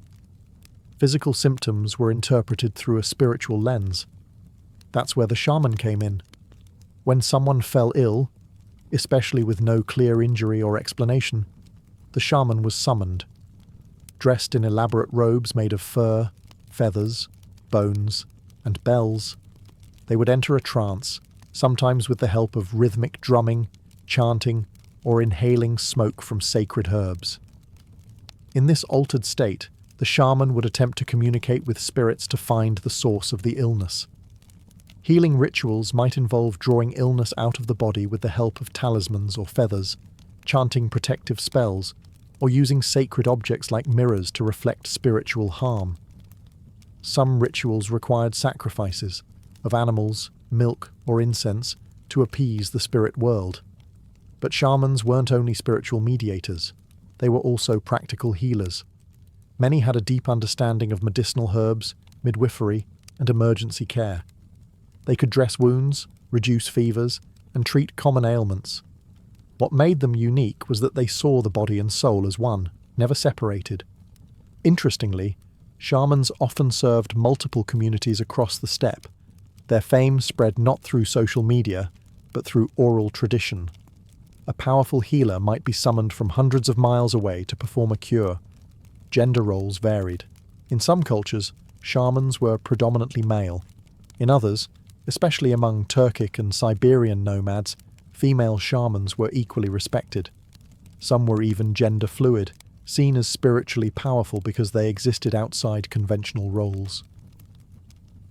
Physical symptoms were interpreted through a spiritual lens. That's where the shaman came in. When someone fell ill, especially with no clear injury or explanation, the shaman was summoned. Dressed in elaborate robes made of fur, feathers, bones, and bells, they would enter a trance, sometimes with the help of rhythmic drumming, chanting, or inhaling smoke from sacred herbs. In this altered state, the shaman would attempt to communicate with spirits to find the source of the illness. Healing rituals might involve drawing illness out of the body with the help of talismans or feathers, chanting protective spells, or using sacred objects like mirrors to reflect spiritual harm. Some rituals required sacrifices of animals, milk, or incense to appease the spirit world. But shamans weren't only spiritual mediators, they were also practical healers. Many had a deep understanding of medicinal herbs, midwifery, and emergency care. They could dress wounds, reduce fevers, and treat common ailments. What made them unique was that they saw the body and soul as one, never separated. Interestingly, shamans often served multiple communities across the steppe. Their fame spread not through social media, but through oral tradition. A powerful healer might be summoned from hundreds of miles away to perform a cure. Gender roles varied. In some cultures, shamans were predominantly male. In others, especially among Turkic and Siberian nomads, female shamans were equally respected. Some were even gender fluid, seen as spiritually powerful because they existed outside conventional roles.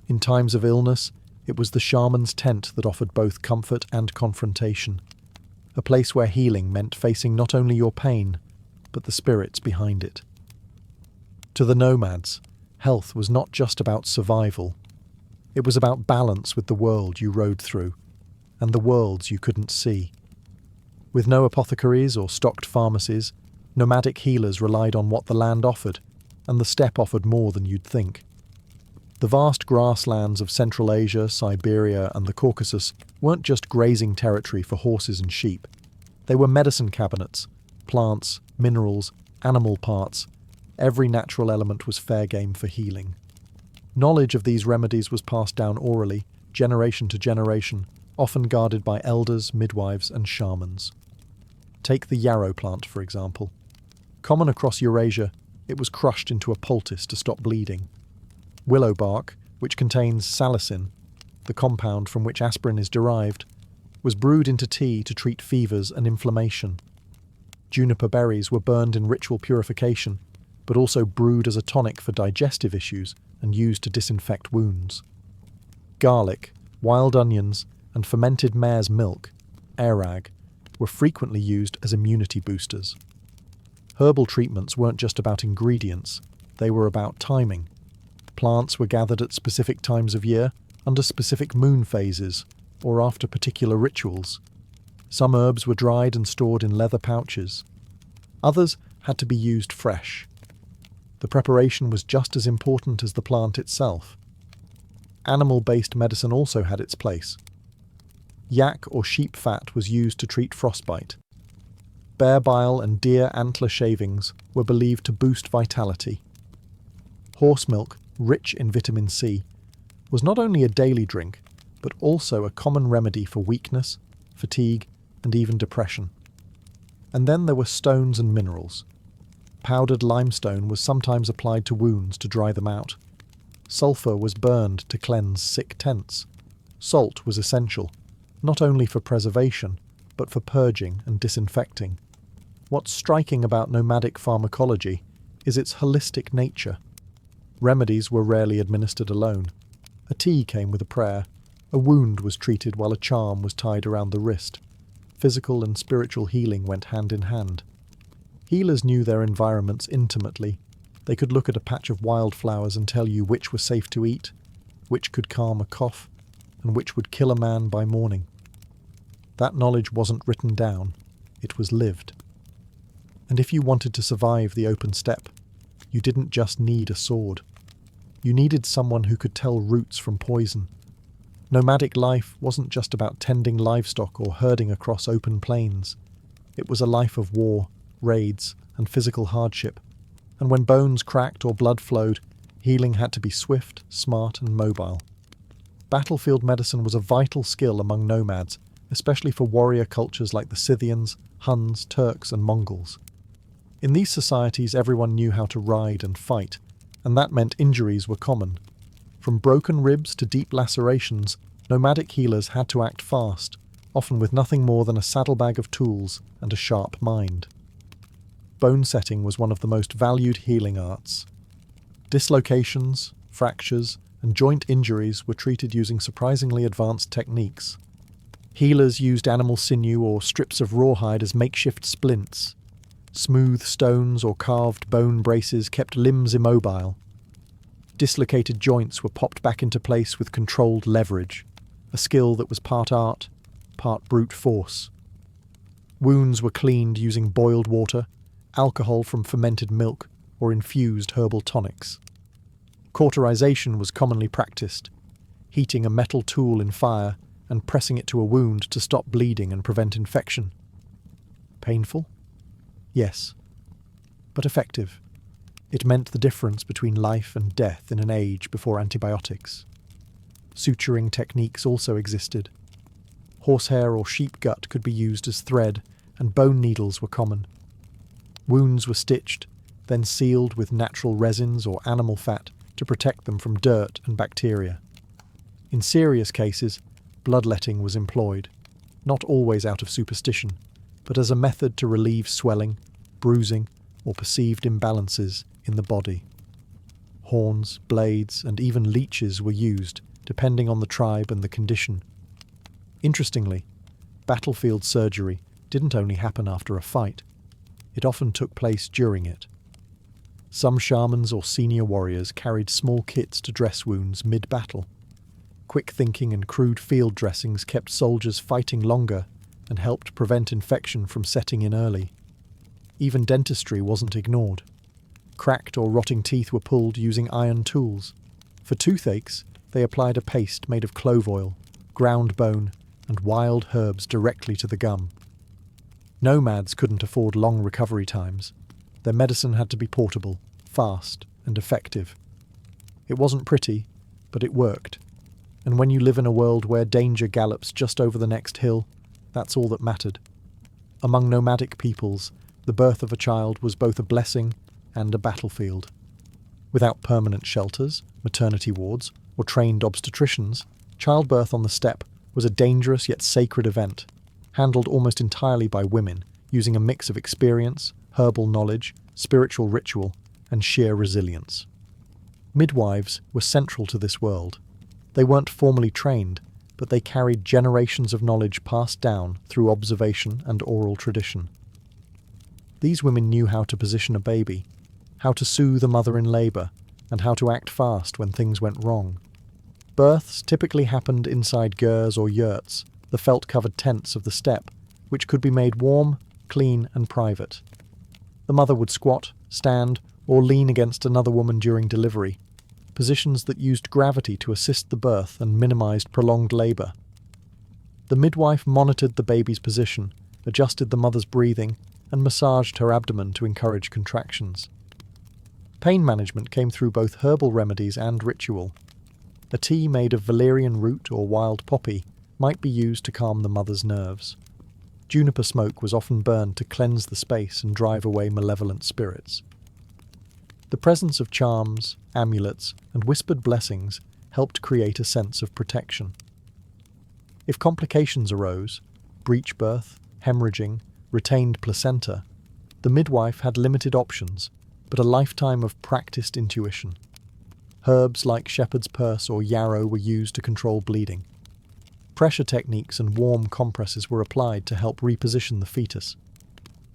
In times of illness, it was the shaman's tent that offered both comfort and confrontation, a place where healing meant facing not only your pain, but the spirits behind it. To the nomads, health was not just about survival. It was about balance with the world you rode through, and the worlds you couldn't see. With no apothecaries or stocked pharmacies, nomadic healers relied on what the land offered, and the steppe offered more than you'd think. The vast grasslands of Central Asia, Siberia, and the Caucasus weren't just grazing territory for horses and sheep. They were medicine cabinets, plants, minerals, animal parts. Every natural element was fair game for healing. Knowledge of these remedies was passed down orally, generation to generation, often guarded by elders, midwives, and shamans. Take the yarrow plant, for example. Common across Eurasia, it was crushed into a poultice to stop bleeding. Willow bark, which contains salicin, the compound from which aspirin is derived, was brewed into tea to treat fevers and inflammation. Juniper berries were burned in ritual purification, but also brewed as a tonic for digestive issues and used to disinfect wounds. Garlic, wild onions, and fermented mare's milk, airag, were frequently used as immunity boosters. Herbal treatments weren't just about ingredients, they were about timing. Plants were gathered at specific times of year, under specific moon phases, or after particular rituals. Some herbs were dried and stored in leather pouches. Others had to be used fresh. The preparation was just as important as the plant itself. Animal-based medicine also had its place. Yak or sheep fat was used to treat frostbite. Bear bile and deer antler shavings were believed to boost vitality. Horse milk, rich in vitamin C, was not only a daily drink, but also a common remedy for weakness, fatigue, and even depression. And then there were stones and minerals. Powdered limestone was sometimes applied to wounds to dry them out. Sulphur was burned to cleanse sick tents. Salt was essential, not only for preservation, but for purging and disinfecting. What's striking about nomadic pharmacology is its holistic nature. Remedies were rarely administered alone. A tea came with a prayer. A wound was treated while a charm was tied around the wrist. Physical and spiritual healing went hand in hand. Healers knew their environments intimately. They could look at a patch of wildflowers and tell you which were safe to eat, which could calm a cough, and which would kill a man by morning. That knowledge wasn't written down, it was lived. And if you wanted to survive the open steppe, you didn't just need a sword. You needed someone who could tell roots from poison. Nomadic life wasn't just about tending livestock or herding across open plains. It was a life of war, raids, and physical hardship. And when bones cracked or blood flowed, healing had to be swift, smart, and mobile. Battlefield medicine was a vital skill among nomads, especially for warrior cultures like the Scythians, Huns, Turks, and Mongols. In these societies, everyone knew how to ride and fight, and that meant injuries were common. From broken ribs to deep lacerations, nomadic healers had to act fast, often with nothing more than a saddlebag of tools and a sharp mind. Bone setting was one of the most valued healing arts. Dislocations, fractures, and joint injuries were treated using surprisingly advanced techniques. Healers used animal sinew or strips of rawhide as makeshift splints. Smooth stones or carved bone braces kept limbs immobile. Dislocated joints were popped back into place with controlled leverage, a skill that was part art, part brute force. Wounds were cleaned using boiled water, alcohol from fermented milk, or infused herbal tonics. Cauterization was commonly practiced, heating a metal tool in fire and pressing it to a wound to stop bleeding and prevent infection. Painful? Yes, but effective. It meant the difference between life and death in an age before antibiotics. Suturing techniques also existed. Horsehair or sheep gut could be used as thread, and bone needles were common. Wounds were stitched, then sealed with natural resins or animal fat to protect them from dirt and bacteria. In serious cases, bloodletting was employed, not always out of superstition, but as a method to relieve swelling, bruising, or perceived imbalances in the body. Horns, blades, and even leeches were used, depending on the tribe and the condition. Interestingly, battlefield surgery didn't only happen after a fight. It often took place during it. Some shamans or senior warriors carried small kits to dress wounds mid-battle. Quick thinking and crude field dressings kept soldiers fighting longer and helped prevent infection from setting in early. Even dentistry wasn't ignored. Cracked or rotting teeth were pulled using iron tools. For toothaches, they applied a paste made of clove oil, ground bone, and wild herbs directly to the gum. Nomads couldn't afford long recovery times. Their medicine had to be portable, fast, and effective. It wasn't pretty, but it worked. And when you live in a world where danger gallops just over the next hill, that's all that mattered. Among nomadic peoples, the birth of a child was both a blessing and a battlefield. Without permanent shelters, maternity wards, or trained obstetricians, childbirth on the steppe was a dangerous yet sacred event, handled almost entirely by women, using a mix of experience, herbal knowledge, spiritual ritual, and sheer resilience. Midwives were central to this world. They weren't formally trained, but they carried generations of knowledge passed down through observation and oral tradition. These women knew how to position a baby, how to soothe a mother in labour, and how to act fast when things went wrong. Births typically happened inside gers or yurts, the felt-covered tents of the steppe, which could be made warm, clean, and private. The mother would squat, stand, or lean against another woman during delivery, positions that used gravity to assist the birth and minimised prolonged labour. The midwife monitored the baby's position, adjusted the mother's breathing, and massaged her abdomen to encourage contractions. Pain management came through both herbal remedies and ritual. A tea made of valerian root or wild poppy might be used to calm the mother's nerves. Juniper smoke was often burned to cleanse the space and drive away malevolent spirits. The presence of charms, amulets, and whispered blessings helped create a sense of protection. If complications arose, breech birth, hemorrhaging, retained placenta, the midwife had limited options, but a lifetime of practiced intuition. Herbs like shepherd's purse or yarrow were used to control bleeding. Pressure techniques and warm compresses were applied to help reposition the fetus.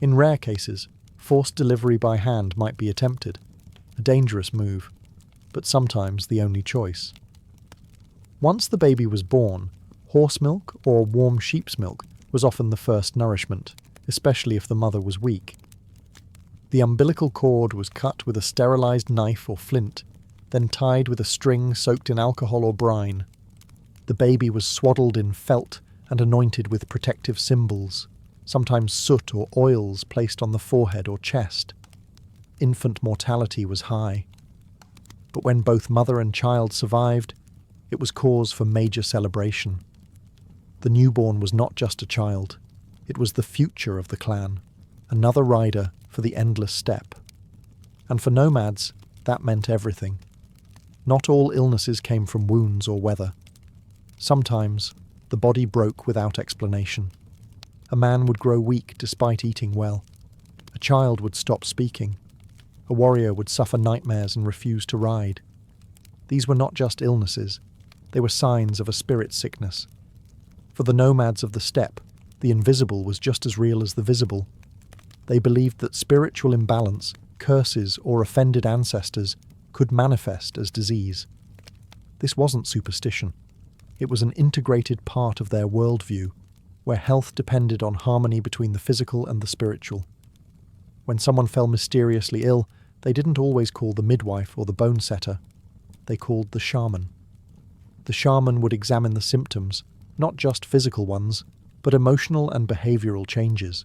In rare cases, forced delivery by hand might be attempted, a dangerous move, but sometimes the only choice. Once the baby was born, horse milk or warm sheep's milk was often the first nourishment, especially if the mother was weak. The umbilical cord was cut with a sterilized knife or flint, then tied with a string soaked in alcohol or brine. The baby was swaddled in felt and anointed with protective symbols, sometimes soot or oils placed on the forehead or chest. Infant mortality was high. But when both mother and child survived, it was cause for major celebration. The newborn was not just a child, it was the future of the clan, another rider for the endless steppe. And for nomads, that meant everything. Not all illnesses came from wounds or weather. Sometimes, the body broke without explanation. A man would grow weak despite eating well. A child would stop speaking. A warrior would suffer nightmares and refuse to ride. These were not just illnesses, they were signs of a spirit sickness. For the nomads of the steppe, the invisible was just as real as the visible. They believed that spiritual imbalance, curses, or offended ancestors could manifest as disease. This wasn't superstition. It was an integrated part of their worldview, where health depended on harmony between the physical and the spiritual. When someone fell mysteriously ill, they didn't always call the midwife or the bone setter. They called the shaman. The shaman would examine the symptoms, not just physical ones, but emotional and behavioral changes.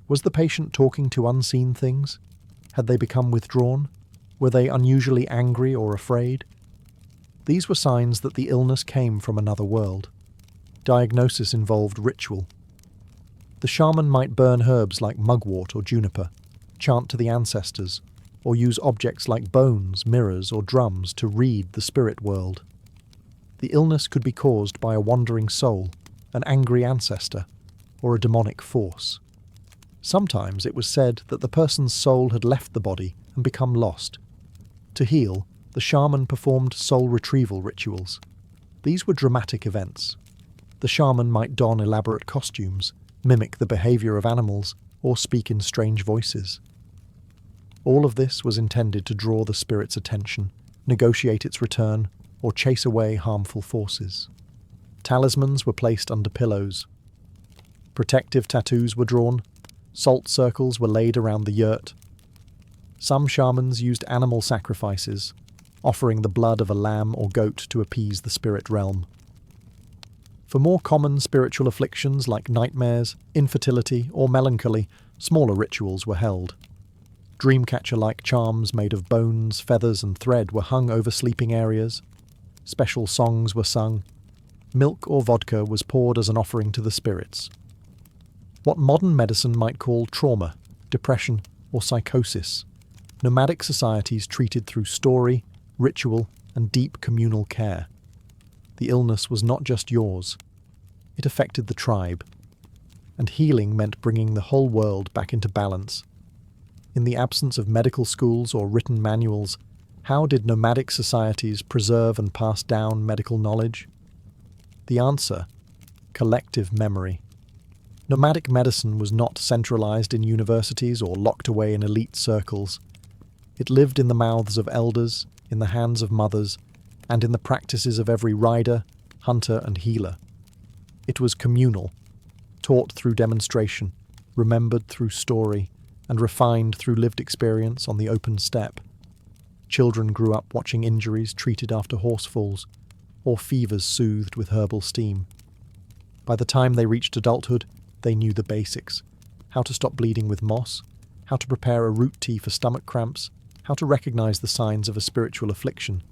Was the patient talking to unseen things? Had they become withdrawn? Were they unusually angry or afraid? These were signs that the illness came from another world. Diagnosis involved ritual. The shaman might burn herbs like mugwort or juniper, chant to the ancestors, or use objects like bones, mirrors, or drums to read the spirit world. The illness could be caused by a wandering soul, an angry ancestor, or a demonic force. Sometimes it was said that the person's soul had left the body and become lost. To heal, the shaman performed soul retrieval rituals. These were dramatic events. The shaman might don elaborate costumes, mimic the behaviour of animals, or speak in strange voices. All of this was intended to draw the spirit's attention, negotiate its return, or chase away harmful forces. Talismans were placed under pillows. Protective tattoos were drawn. Salt circles were laid around the yurt. Some shamans used animal sacrifices, offering the blood of a lamb or goat to appease the spirit realm. For more common spiritual afflictions like nightmares, infertility, or melancholy, smaller rituals were held. Dreamcatcher-like charms made of bones, feathers, and thread were hung over sleeping areas. Special songs were sung. Milk or vodka was poured as an offering to the spirits. What modern medicine might call trauma, depression, or psychosis, nomadic societies treated through story, ritual, and deep communal care. The illness was not just yours. It affected the tribe. And healing meant bringing the whole world back into balance. In the absence of medical schools or written manuals, how did nomadic societies preserve and pass down medical knowledge? The answer: collective memory. Nomadic medicine was not centralized in universities or locked away in elite circles. It lived in the mouths of elders, in the hands of mothers, and in the practices of every rider, hunter, and healer. It was communal, taught through demonstration, remembered through story, and refined through lived experience on the open steppe. Children grew up watching injuries treated after horse falls, or fevers soothed with herbal steam. By the time they reached adulthood, they knew the basics: how to stop bleeding with moss, how to prepare a root tea for stomach cramps, how to recognize the signs of a spiritual affliction.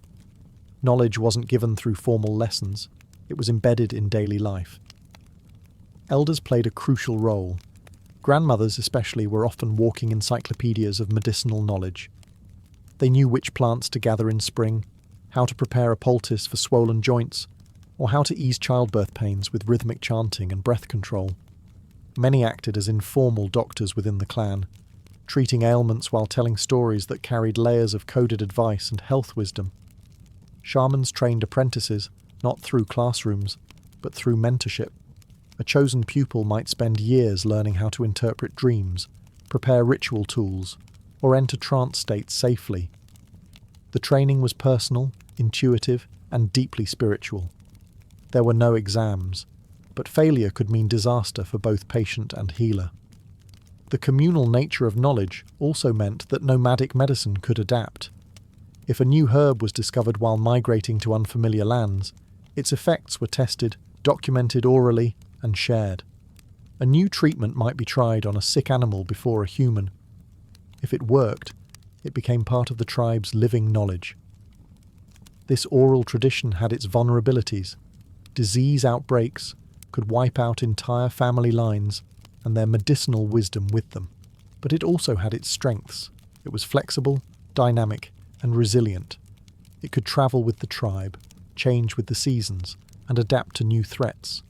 Knowledge wasn't given through formal lessons, it was embedded in daily life. Elders played a crucial role. Grandmothers especially were often walking encyclopedias of medicinal knowledge. They knew which plants to gather in spring, how to prepare a poultice for swollen joints, or how to ease childbirth pains with rhythmic chanting and breath control. Many acted as informal doctors within the clan, treating ailments while telling stories that carried layers of coded advice and health wisdom. Shamans trained apprentices, not through classrooms, but through mentorship. A chosen pupil might spend years learning how to interpret dreams, prepare ritual tools, or enter trance states safely. The training was personal, intuitive, and deeply spiritual. There were no exams, but failure could mean disaster for both patient and healer. The communal nature of knowledge also meant that nomadic medicine could adapt. If a new herb was discovered while migrating to unfamiliar lands, its effects were tested, documented orally, and shared. A new treatment might be tried on a sick animal before a human. If it worked, it became part of the tribe's living knowledge. This oral tradition had its vulnerabilities. Disease outbreaks could wipe out entire family lines and their medicinal wisdom with them. But it also had its strengths. It was flexible, dynamic, and resilient. It could travel with the tribe, change with the seasons, and adapt to new threats.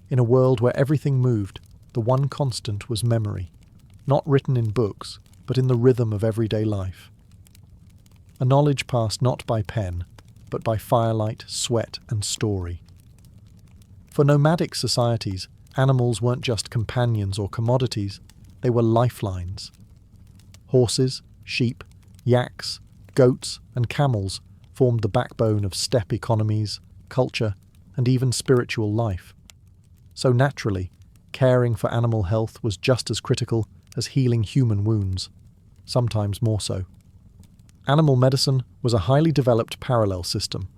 In a world where everything moved, the one constant was memory, not written in books, but in the rhythm of everyday life. A knowledge passed not by pen, but by firelight, sweat, and story. For nomadic societies, animals weren't just companions or commodities, they were lifelines. Horses, sheep, yaks, goats, and camels formed the backbone of steppe economies, culture, and even spiritual life. So naturally, caring for animal health was just as critical as healing human wounds, sometimes more so. Animal medicine was a highly developed parallel system,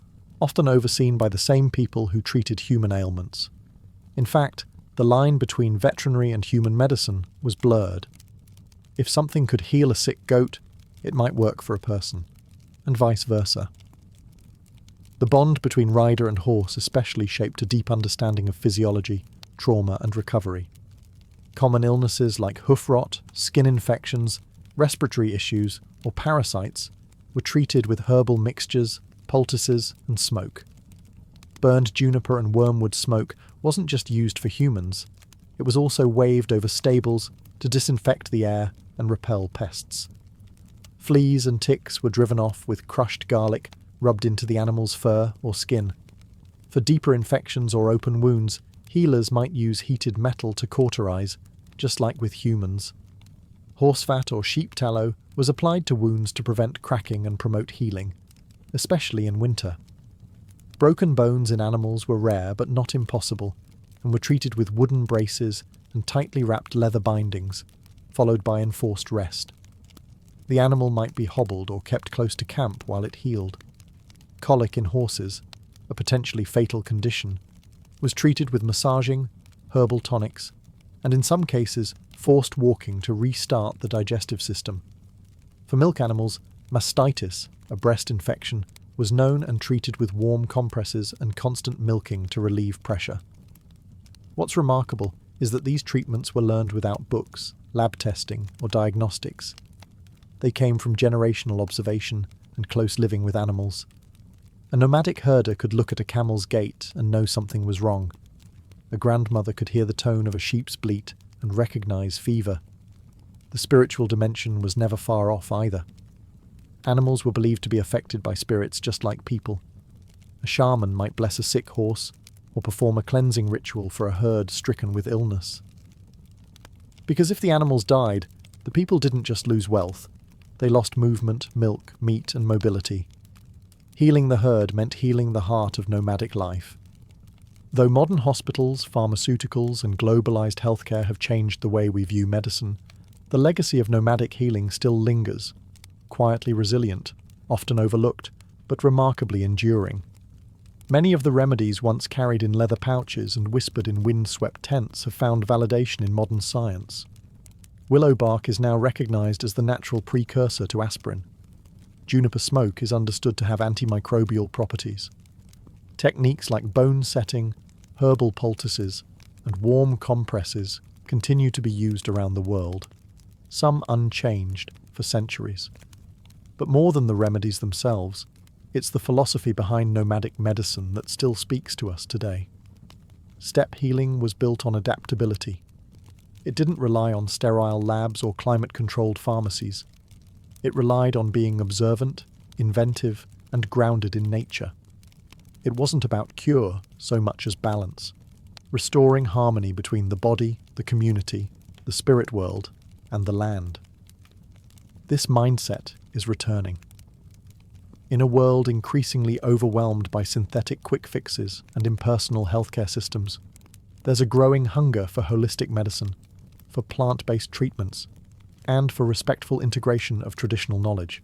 often overseen by the same people who treated human ailments. In fact, the line between veterinary and human medicine was blurred. If something could heal a sick goat, it might work for a person, and vice versa. The bond between rider and horse especially shaped a deep understanding of physiology, trauma, and recovery. Common illnesses like hoof rot, skin infections, respiratory issues, or parasites were treated with herbal mixtures, poultices, and smoke. Burned juniper and wormwood smoke wasn't just used for humans, it was also waved over stables to disinfect the air and repel pests. Fleas and ticks were driven off with crushed garlic rubbed into the animal's fur or skin. For deeper infections or open wounds, healers might use heated metal to cauterize, just like with humans. Horse fat or sheep tallow was applied to wounds to prevent cracking and promote healing, especially in winter. Broken bones in animals were rare but not impossible, and were treated with wooden braces and tightly wrapped leather bindings, followed by enforced rest. The animal might be hobbled or kept close to camp while it healed. Colic in horses, a potentially fatal condition, was treated with massaging, herbal tonics, and in some cases forced walking to restart the digestive system. For milk animals, mastitis, a breast infection, was known and treated with warm compresses and constant milking to relieve pressure. What's remarkable is that these treatments were learned without books, lab testing, or diagnostics. They came from generational observation and close living with animals. A nomadic herder could look at a camel's gait and know something was wrong. A grandmother could hear the tone of a sheep's bleat and recognize fever. The spiritual dimension was never far off either. Animals were believed to be affected by spirits just like people. A shaman might bless a sick horse or perform a cleansing ritual for a herd stricken with illness. Because if the animals died, the people didn't just lose wealth. They lost movement, milk, meat, and mobility. Healing the herd meant healing the heart of nomadic life. Though modern hospitals, pharmaceuticals, and globalized healthcare have changed the way we view medicine, the legacy of nomadic healing still lingers, quietly resilient, often overlooked, but remarkably enduring. Many of the remedies once carried in leather pouches and whispered in wind-swept tents have found validation in modern science. Willow bark is now recognized as the natural precursor to aspirin. Juniper smoke is understood to have antimicrobial properties. Techniques like bone setting, herbal poultices, and warm compresses continue to be used around the world, some unchanged for centuries. But more than the remedies themselves, it's the philosophy behind nomadic medicine that still speaks to us today. Steppe healing was built on adaptability. It didn't rely on sterile labs or climate-controlled pharmacies. It relied on being observant, inventive, and grounded in nature. It wasn't about cure so much as balance, restoring harmony between the body, the community, the spirit world, and the land. This mindset is returning. In a world increasingly overwhelmed by synthetic quick fixes and impersonal healthcare systems, there's a growing hunger for holistic medicine, for plant-based treatments, and for respectful integration of traditional knowledge.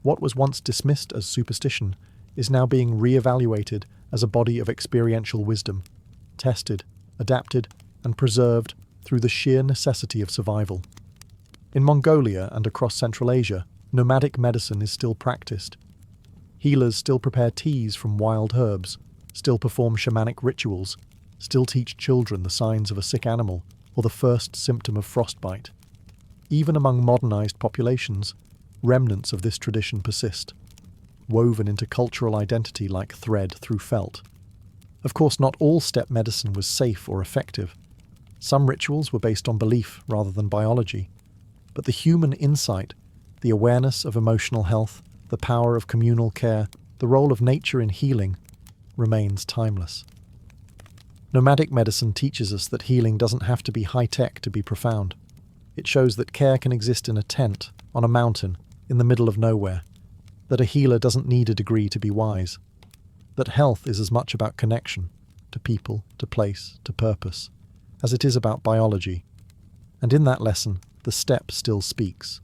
What was once dismissed as superstition is now being re-evaluated as a body of experiential wisdom, tested, adapted, and preserved through the sheer necessity of survival. In Mongolia and across Central Asia, nomadic medicine is still practiced. Healers still prepare teas from wild herbs, still perform shamanic rituals, still teach children the signs of a sick animal or the first symptom of frostbite. Even among modernized populations, remnants of this tradition persist, woven into cultural identity like thread through felt. Of course, not all steppe medicine was safe or effective. Some rituals were based on belief rather than biology. But the human insight, the awareness of emotional health, the power of communal care, the role of nature in healing, remains timeless. Nomadic medicine teaches us that healing doesn't have to be high-tech to be profound. It shows that care can exist in a tent, on a mountain, in the middle of nowhere, that a healer doesn't need a degree to be wise, that health is as much about connection, to people, to place, to purpose, as it is about biology. And in that lesson, the steppe still speaks.